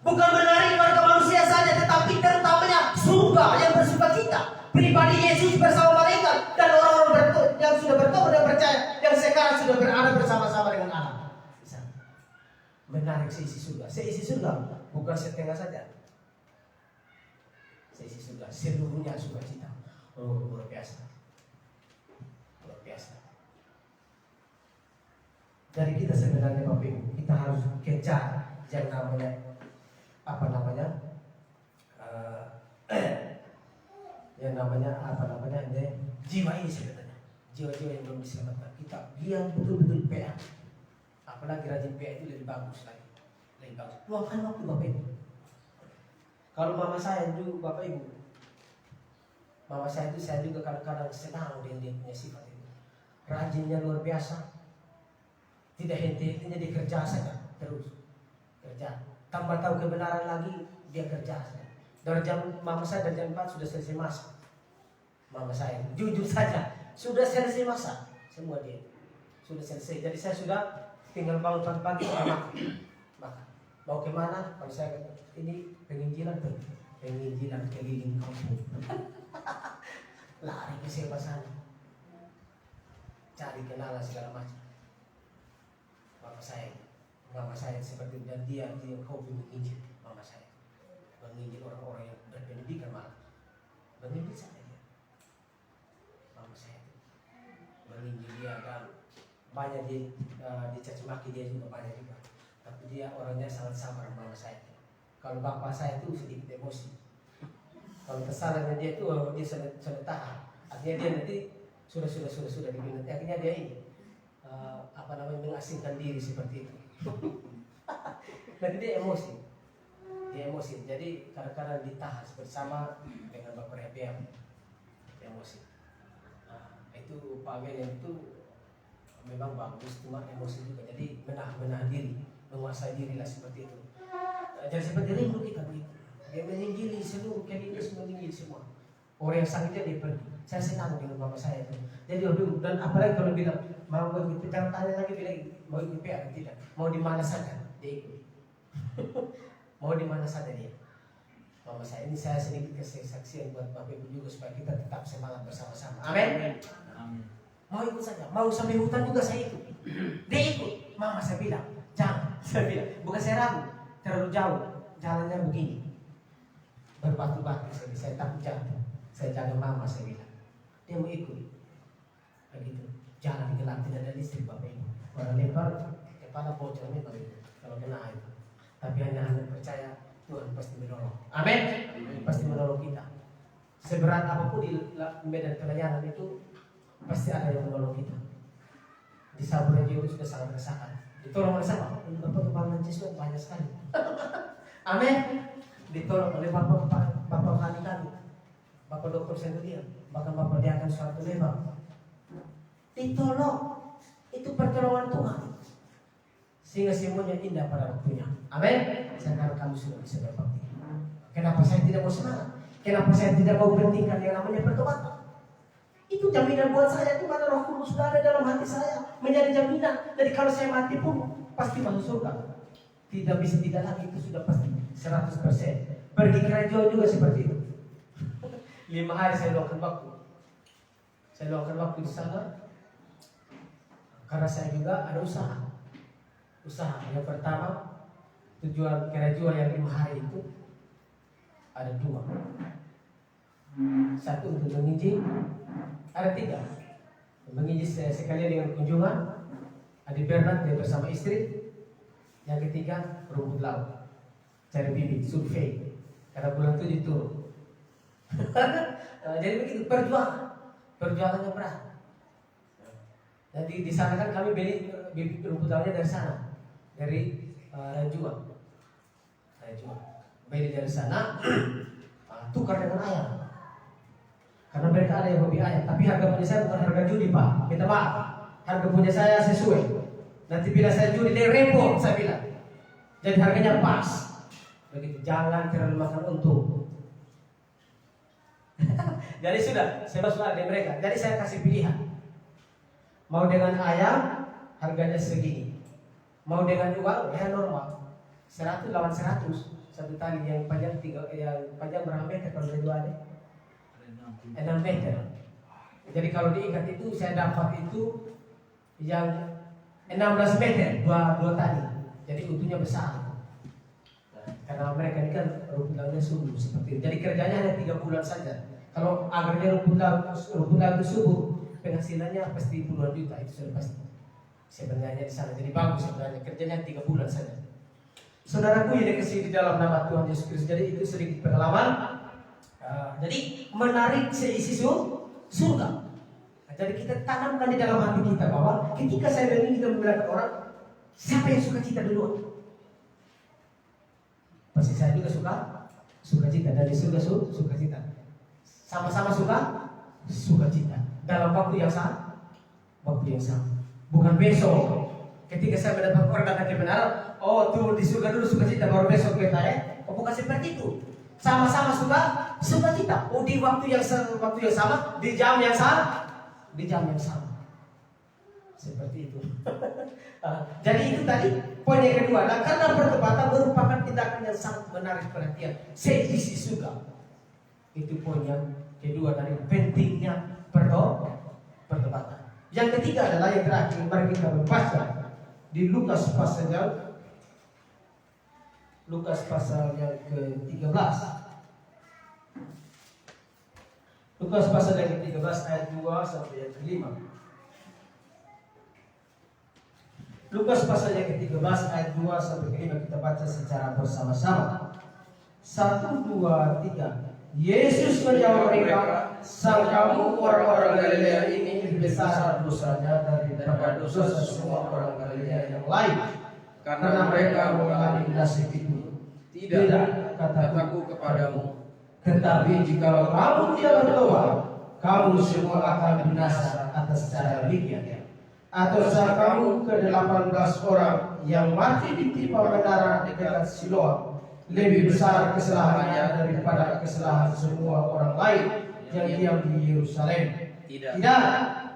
Bukan menarik warga manusia saja, tetapi terutamanya surga yang bersukacita. Pribadi Yesus bersama malaikat dan orang-orang yang sudah bertobat dan percaya, yang sekarang sudah berada bersama-sama dengan Allah. Menarik seisi surga. Seisi surga bukan setengah saja. Seisi surga seluruhnya sukacita. Oh, luar biasa. Luar biasa. Dari kita sebenarnya Bapak Ibu, kita harus kejar yang namanya jiwa ini sebenarnya, jiwa-jiwa yang belum diselamatkan. Kita biar betul-betul PA, apalagi rajin PA itu lebih bagus lagi, lebih bagus. Luangkan waktu Bapak Ibu. Kalau mama saya dulu Bapak Ibu, mama saya itu saya juga kadang-kadang senang dengan dia punya sifat itu. Rajinnya luar biasa, tidak henti-hentinya dia kerja saja terus kerja. Tambah tahu kebenaran lagi dia kerja saja. Dari jam mama saya dari jam 4 sudah selesai masak. Mama saya jujur saja sudah selesai masak semua dia sudah selesai. Jadi saya sudah tinggal bangun pagi-pagi makan. Mau kemana? Kalau saya ini penginjilan keliling kampung. Lari ke siapa sana, cari kenalan segala macam. Mama saya seperti dan dia hobi menginjil. Mama saya menginjil orang-orang yang berpendidikan malah menginjil saja dia. Mama saya menginjil dia dan banyak dicaci maki dia juga banyak juga. Tapi dia orangnya sangat sabar mama saya. Kalau bapak saya itu sedikit emosi. Kalau kesalahannya dia itu dia sudah tahan. Artinya dia nanti sudah dibina. Akhirnya dia ini mengasingkan diri seperti itu. Nanti dia emosi. Jadi kadang-kadang ditahan bersama dengan bapak Rebiam. Emosi. Itu Pak William itu memang bagus, cuma emosi juga. Jadi menahan diri, menguasai diri lah seperti itu. Jadi seperti rindu kita begitu. Dia menginjili seluruh keliling semua menginjili semua. Orang yang sakitnya dia pergi. Saya senang dengan mama saya itu. Jadi dan apalagi kalau bilang mau ikut, jangan tanya lagi bilang mau ikut PA atau tidak. Mau di mana saja dia ikut. Mau di mana saja dia. Mama saya ini saya sedikit kesaksian buat Bapak Ibu juga supaya kita tetap semangat bersama-sama. Amin. Mau ikut saja, mau sampai hutan juga saya ikut. Dia ikut. Mama saya bilang, jangan. Saya bilang, bukan saya ragu, terlalu jauh. Jalannya begini, berbatu-batu. Saya takut jatuh. Saya jaga mama saya bilang. Dia mau ikut. Begitu. Jalan gelap tidak ada listrik Bapak Ibu. Orang lempar kepala bocor memang itu kalau kena air. Tapi hanya Anda percaya Tuhan pasti menolong. Amin. Pasti menolong kita. Seberat apapun di medan pelayanan itu pasti ada yang menolong kita. Di Sabun itu sudah sangat rasakan. Ditolong oleh siapa? Bapak Kepala Yesus banyak sekali. Amin. Ditolong oleh Bapak Kali kami, Bapak Dokter Sendirian, bahkan Bapak Diakan suatu lembang. Ditolong. Itu pertolongan Tuhan. Sehingga semuanya indah pada waktunya. Amin. Sekarang kamu sudah bisa berbakti. Kenapa saya tidak mau semangat? Kenapa saya tidak mau berhentikan yang namanya pertobatan? Itu jaminan buat saya, itu mana Roh Kudus sudah ada dalam hati saya, menjadi jaminan. Jadi kalau saya mati pun pasti masuk surga. Tidak bisa tidak lagi, itu sudah pasti 100%. Pergi kerajaan juga seperti itu. 5 hari saya luangkan waktu. Saya luangkan waktu di sana karena saya juga ada usaha. Yang pertama, tujuan kerajaan yang 5 hari itu ada 2. Satu untuk menginjil, ada 3. Menginjil sekalian dengan kunjungan. Adik Bernard dia bersama istri. Yang ketiga, rumput laut, cari bibit, survei. Karena bulan 7 turun. Jadi begitu, perjuangan yang berat. Jadi di sana kan kami beli bibit rumput lautnya dari sana, dari Ranjua. Beli dari sana, tukar dengan ayam. Karena mereka ada yang hobi ayam, tapi harga punya saya bukan harga judi Pak. Minta maaf, harga punya saya sesuai. Nanti bila saya judi dia repot saya bilang. Jadi harganya pas. Begitu, jangan terlalu makan untung. Jadi sudah, saya masuk di mereka. Jadi saya kasih pilihan. Mau dengan ayam, harganya segini. Mau dengan uang, ya normal. 100 lawan 100. Satu tali yang panjang berapa meter kalau dari dua 6 meter. Jadi kalau diikat itu saya dapat itu yang 16 meter dua tali. Jadi utuhnya besar. Karena mereka ini kan rumput lautnya subur seperti itu. Jadi kerjanya hanya 3 bulan saja. Kalau agarnya rumput laut itu subur, penghasilannya pasti puluhan juta, itu sudah pasti. Sebenarnya di sana. Jadi bagus sebenarnya, kerjanya 3 bulan saja. Saudaraku yang dikasih di dalam nama Tuhan Yesus Kristus. Jadi itu sedikit pengalaman. Jadi menarik seisi surga. Jadi kita tanamkan di dalam hati kita bahwa ketika saya ingin kita memberitakan orang, siapa yang suka cita duluan? Pasti saya juga suka cita, dan di surga suka cita. Sama-sama suka cita. Dalam waktu yang sama. Bukan besok. Ketika saya mendapat orang datang kebenaran, oh tuh di surga dulu suka cita, baru besok kita bukan seperti itu. Sama-sama suka cita. Oh di waktu yang sama, di jam yang sama. Seperti itu. Jadi itu tadi poin yang kedua. Nah, karena pertobatan merupakan tindakan yang sangat menarik perhatian seisi surga. Itu poin yang kedua dari pentingnya pertobatan. Yang ketiga adalah yang terakhir, mari kita membaca di Lukas pasal yang ke-13. Lukas pasal yang ke-13 ayat 2 sampai yang ke-5. Lukas pasal yang ke-13 ayat 2 sampai ke-5 kita baca secara bersama-sama. 1, 2, 3. Yesus menjawab mereka, sangkamu orang-orang Galilea ini lebih besar dosanya daripada dosa semua orang Galilea yang lain, karena mereka mengalami nasib itu. Tidak, kataku kepadamu, tetapi jikalau kamu tidak bertobat, kamu semua akan binasa atas cara demikian. Ataukah kamu ke-18 orang yang mati ditimpa menara dekat Siloam lebih besar kesalahannya daripada kesalahan semua orang lain yang diam di Yerusalem? Tidak,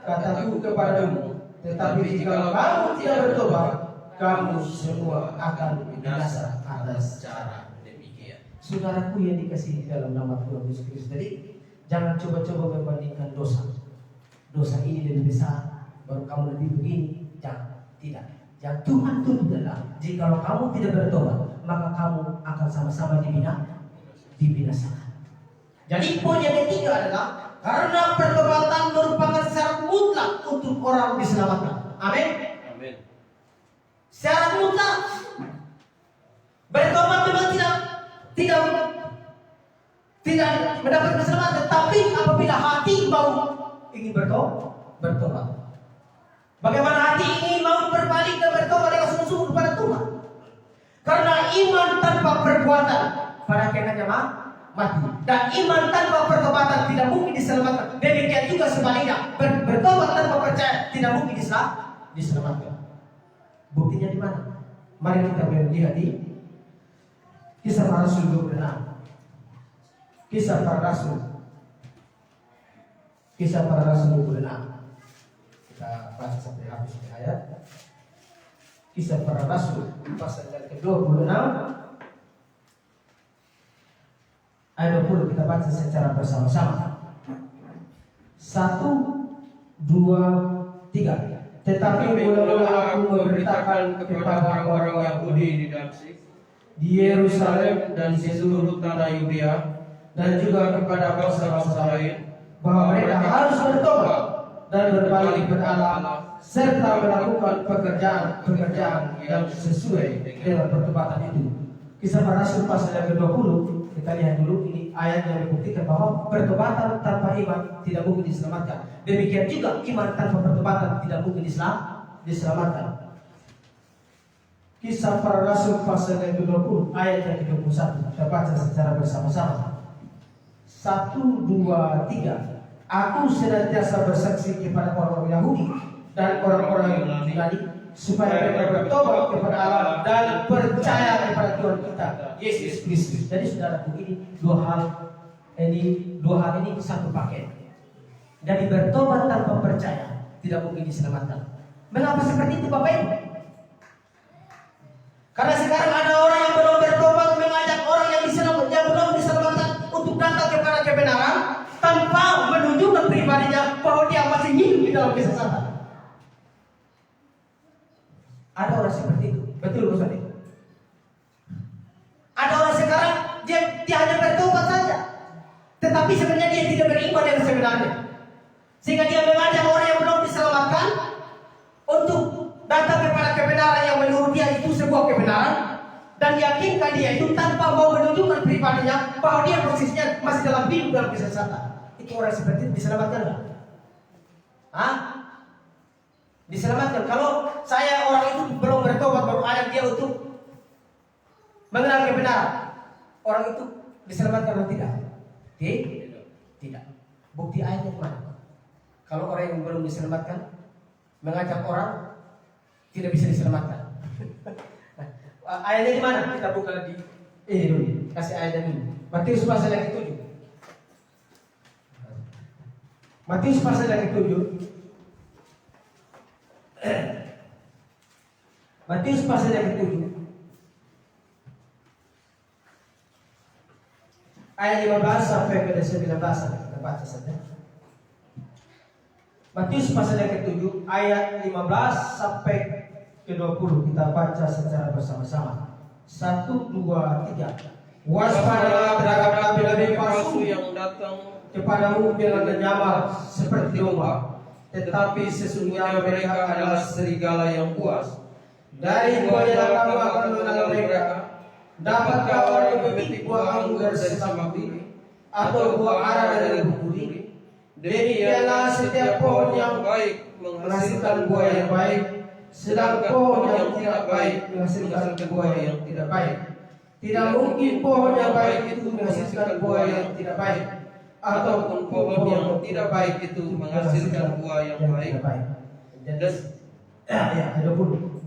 kataku kepadamu, tetapi jikalau kamu tidak bertobat, kamu semua akan binasa atas cara demikian. Saudaraku yang dikasihi dalam nama Tuhan Yesus Kristus, jadi jangan coba-coba membandingkan dosa. Dosa ini lebih besar, baru kamu lebih begini. Jangan, tidak. Yang Tuhan tuntut adalah jikalau kamu tidak bertobat, maka kamu akan sama-sama dibinasakan. Jadi poin yang ketiga adalah karena pertobatan merupakan syarat mutlak untuk orang diselamatkan. Amin. Syarat mutlak. Bertobat memang tidak mendapat keselamatan, tapi apabila hati mau ingin bertobat. Bagaimana hati ingin mau berbalik dan bertobat dengan sungguh-sungguh kepada Tuhan? Karena iman tanpa perbuatan pada akhirnya mati. Dan iman tanpa pertobatan tidak mungkin diselamatkan. Demikian juga sebaliknya, bertobat tanpa percaya tidak mungkin diselamatkan. Buktinya di mana? Mari kita melihat di Kisah Para Rasul 26. Kisah Para Rasul Kisah Para Rasul 26. Kita baca sampai habis ayat. Kisah Para Rasul pasal yang ke-26 ayat 20 kita baca secara bersama-sama. 1, 2, 3. Tetapi mula-mula aku memberitakan kepada orang-orang Yahudi di Damsyik, di Yerusalem dan di seluruh tanah Yudea, dan juga kepada bangsa-bangsa lain, bahwa mereka harus bertobat dan berbalik kepada Allah, serta melakukan pekerjaan yang sesuai dengan pertobatan itu. Kisah Para Rasul pasal yang ke-20, kita lihat dulu, ini ayat yang membuktikan bahwa pertobatan tanpa iman tidak mungkin diselamatkan. Demikian juga iman tanpa pertobatan tidak mungkin diselamatkan. Kisah Para Rasul pasal yang ke-20 ayat yang ke-21, kita baca secara bersama-sama. 1, 2, 3. Aku senantiasa bersaksi kepada orang-orang Yahudi dan orang-orang Yunani supaya mereka bertobat kepada Allah dan percaya kepada Tuhan kita Yesus Kristus. Jadi saudaraku, ini dua hal ini satu paket. Jadi bertobat tanpa percaya tidak mungkin diselamatkan. Mengapa seperti itu Bapak Ibu? Karena sekarang ada orang yang belum bertobat mengajak orang yang belum diselamatkan untuk datang kepada kebenaran tanpa menunjukkan pribadinya bahwa dia masih hidup di dalam kesesatan. Ada orang seperti itu, betul Ustaz? Ada orang sekarang dia hanya bertobat saja, tetapi sebenarnya dia tidak beriman yang sebenarnya, sehingga dia mengajak orang yang belum diselamatkan untuk datang kepada kebenaran yang menurut dia itu sebuah kebenaran, dan yakinkan dia itu tanpa mau menunjukkan pribadinya bahwa dia posisinya masih dalam hidup dalam kesesatan. Itu orang seperti itu diselamatkan nggak? Diselamatkan. Kalau saya orang itu belum bertobat baru ajak dia untuk mengenal kebenaran, orang itu diselamatkan atau tidak? Tidak. Bukti ayatnya mana? Kalau orang yang belum diselamatkan mengajak orang tidak bisa diselamatkan. Ayatnya di mana? Kita buka di ini dulu. Kasih ayatnya dulu. Matius pasal yang ke-7. Matius pasal yang ke-7. Matius pasal yang ke-7. Ayat 15 sampai ke 19 kita baca saja. Matius pasal yang ke-7 ayat 15 sampai ke 20 kita baca secara bersama-sama. 1, 2, 3. Waspadalah terhadap nabi-nabi palsu yang datang kepadamu dengan menyamar seperti domba, tetapi sesungguhnya mereka adalah serigala yang buas. Dari buahnya kamu akan mengenal mereka. Dapatkah orang memetik buah anggur dari semak duri, atau buah ara dari bukit duri? Demikianlah setiap pohon yang baik menghasilkan buah yang baik, sedang pohon yang tidak baik menghasilkan buah yang tidak baik. Tidak mungkin pohon yang baik itu menghasilkan buah yang tidak baik, ataupun pohon yang tidak baik itu menghasilkan buah yang baik.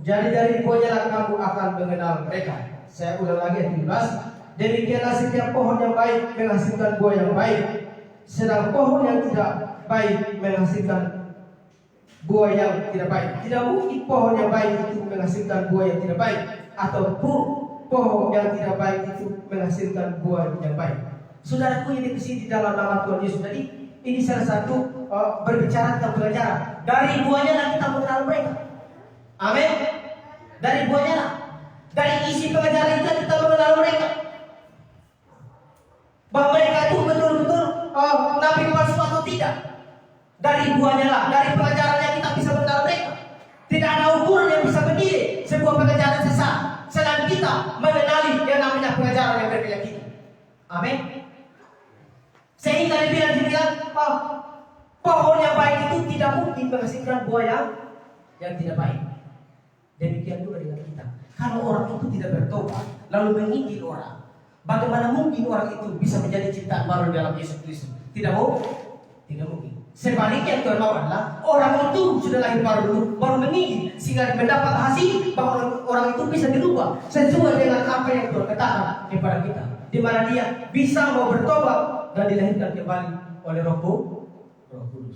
Jadi dari buahnya lah kamu akan mengenal mereka. Saya ulang lagi ayat 17. Demikianlah setiap pohon yang baik menghasilkan buah yang baik, sedang pohon yang tidak baik menghasilkan buah yang tidak baik. Tidak mungkin pohon yang baik itu menghasilkan buah yang tidak baik, ataupun pohon yang tidak baik itu menghasilkan buah yang baik. Saudaraku, ini di dalam nama Tuhan Yesus. Jadi ini salah satu berbicara tentang pelajaran. Dari buahnya lah kita mengenal mereka. Amin. Dari buahnya lah. Dari isi pengajaran itu kita mengenal mereka. Bahwa mereka itu betul-betul nabi palsu atau tidak. Dari buahnya lah, dari pengajarannya kita bisa mengenal mereka. Tidak ada ukuran yang bisa menilai sebuah pengajaran sesat selain kita mengenali yang namanya pengajaran yang mereka yakini. Amin. Sehingga dibilang pohon yang baik itu tidak mungkin menghasilkan buah yang tidak baik. Demikian juga dengan kita. Kalau orang itu tidak bertobat lalu menginjil orang, bagaimana mungkin orang itu bisa menjadi ciptaan baru dalam Yesus Kristus? Tidak mungkin. Sebaliknya Tuhan mau adalah orang itu sudah lahir baru menginjil sehingga mendapat hasil bahwa orang itu bisa dirubah sesuai dengan apa yang Tuhan katakan kepada kita, di mana dia bisa mau bertobat dan dilahirkan kembali oleh Roh Kudus.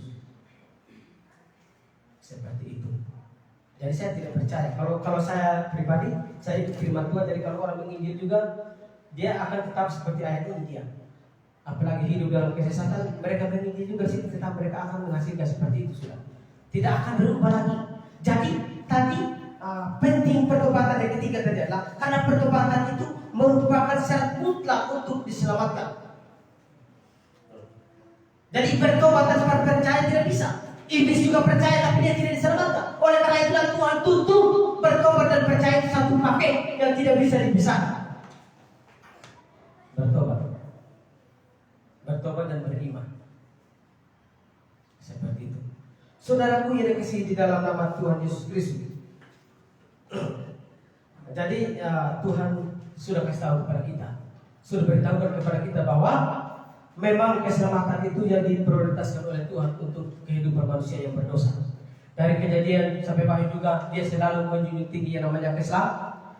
Jadi saya tidak percaya. Kalau saya pribadi, saya ikut firman Tuhan. Jadi kalau orang menginjil juga, dia akan tetap seperti ayat ini dia. Apalagi hidup dalam kesesatan, mereka menginjil juga sih, tetap mereka akan menghasilkan seperti itu sudah. Tidak akan berubah lagi. Jadi tadi penting pertobatan yang ketiga tadi adalah karena pertobatan itu merupakan syarat mutlak untuk diselamatkan. Jadi bertobat tanpa percaya tidak bisa. Iblis juga percaya tapi dia tidak diselamatkan. Oleh karena itulah Tuhan tuntut bertobat dan percaya itu satu paket yang tidak bisa dipisahkan. Bertobat dan beriman. Seperti itu. Saudaraku yang dikasihi di dalam nama Tuhan Yesus Kristus. Jadi Tuhan sudah kasih tahu kepada kita, sudah beritahukan kepada kita bahwa memang keselamatan itu yang diprioritaskan oleh Tuhan untuk kehidupan manusia yang berdosa. Dari Kejadian sampai Wahyu juga dia selalu menjunjung tinggi yang namanya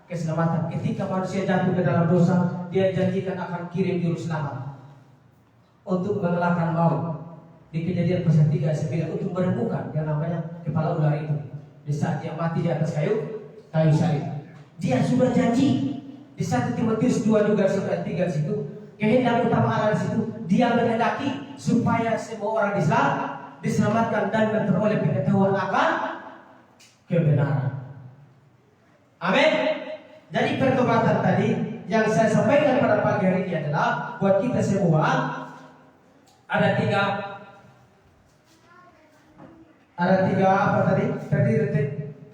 keselamatan. Ketika manusia jatuh ke dalam dosa, dia janjikan akan kirim juru selamat untuk mengalahkan maut. Di Kejadian pasal 3 ayat 9 untuk menemukan yang namanya kepala ular itu. Di saat dia mati di atas kayu salib. Dia sudah janji di 1 Timotius 2 juga ayat 3 situ. Kehendak utama Allah di situ, dia menghendaki supaya semua orang diselamatkan dan memperoleh pengetahuan akan kebenaran. Amin. Jadi pertobatan tadi yang saya sampaikan pada pagi hari ini adalah buat kita semua ada tiga apa tadi?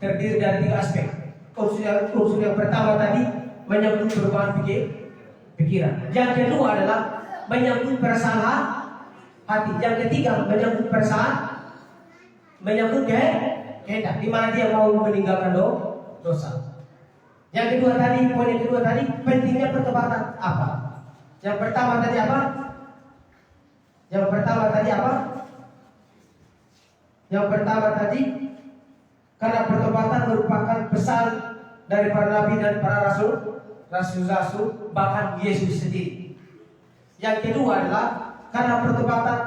Terdiri dari 3 aspek. Unsur yang pertama tadi menyangkut perubahan pikiran. Yang kedua adalah menyangkut perasaan hati. Yang ketiga menyangkut kehendak, di mana dia mau meninggalkan dosa. Yang kedua tadi, poin yang kedua tadi, pentingnya pertobatan apa? Yang pertama tadi apa? Yang pertama tadi karena pertobatan merupakan pesan dari para nabi dan para rasul, bahkan Yesus sendiri. Yang kedua adalah karena pertobatan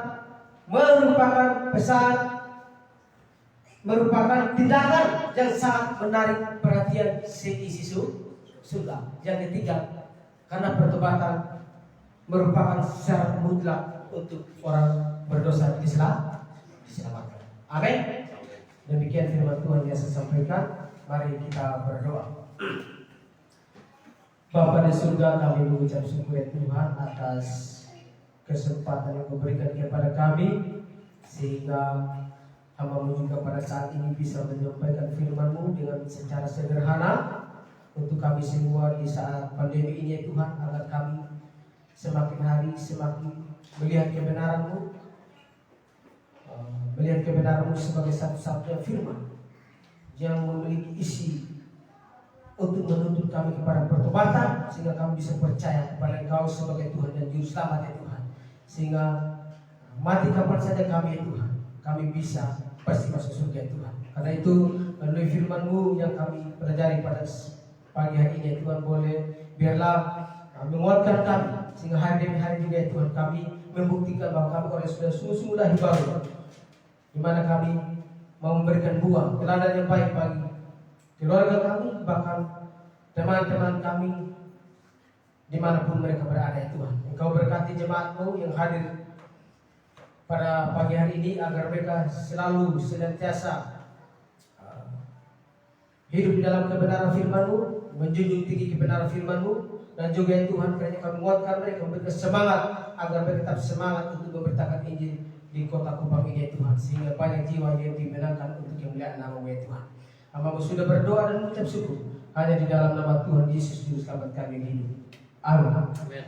merupakan tindakan yang sangat menarik perhatian seisi surga. Yang ketiga, karena pertobatan merupakan syarat mutlak untuk orang berdosa diselamatkan. Amin. Demikian firman Tuhan yang saya sampaikan. Mari kita berdoa. Bapa di surga, kami mengucap syukur ya Tuhan atas kesempatan yang diberikan kepada kami, sehingga hamba-Mu juga pada saat ini bisa menyampaikan firman-Mu dengan secara sederhana untuk kami semua di saat pandemi ini ya Tuhan, agar kami semakin hari semakin melihat kebenaran-Mu, sebagai satu-satunya firman yang memiliki isi untuk menuntut kami kepada pertobatan, sehingga kami bisa percaya kepada Engkau sebagai Tuhan dan Juru Selamat ya Tuhan, sehingga mati kapan saja kami ya Tuhan, kami bisa pasti masuk surga ya Tuhan. Karena itu melalui firman-Mu yang kami pelajari pada pagi hari ini ya Tuhan, boleh biarlah menguatkan kami, sehingga hari demi hari juga ya Tuhan kami membuktikan bahwa kami oleh sudah sungguh-sungguh lahir baru, di mana kami mau memberikan buah teladan yang baik bagi keluarga kami, bahkan teman-teman kami dimanapun mereka berada ya Tuhan. Engkau berkati jemaat-Mu yang hadir pada pagi hari ini, agar mereka selalu senantiasa hidup di dalam kebenaran firman-Mu, menjunjung tinggi kebenaran firman-Mu, dan juga ya Tuhan kiranya kau menguatkan mereka, memberikan semangat agar mereka tetap semangat untuk memberitakan Injil di kota Kupang ini ya Tuhan, sehingga banyak jiwa yang dimenangkan untuk yang mulia nama-Mu ya Tuhan. Hamba-Mu sudah berdoa dan mengucap syukur hanya di dalam nama Tuhan Yesus Juru Selamat kami hidup. Amin.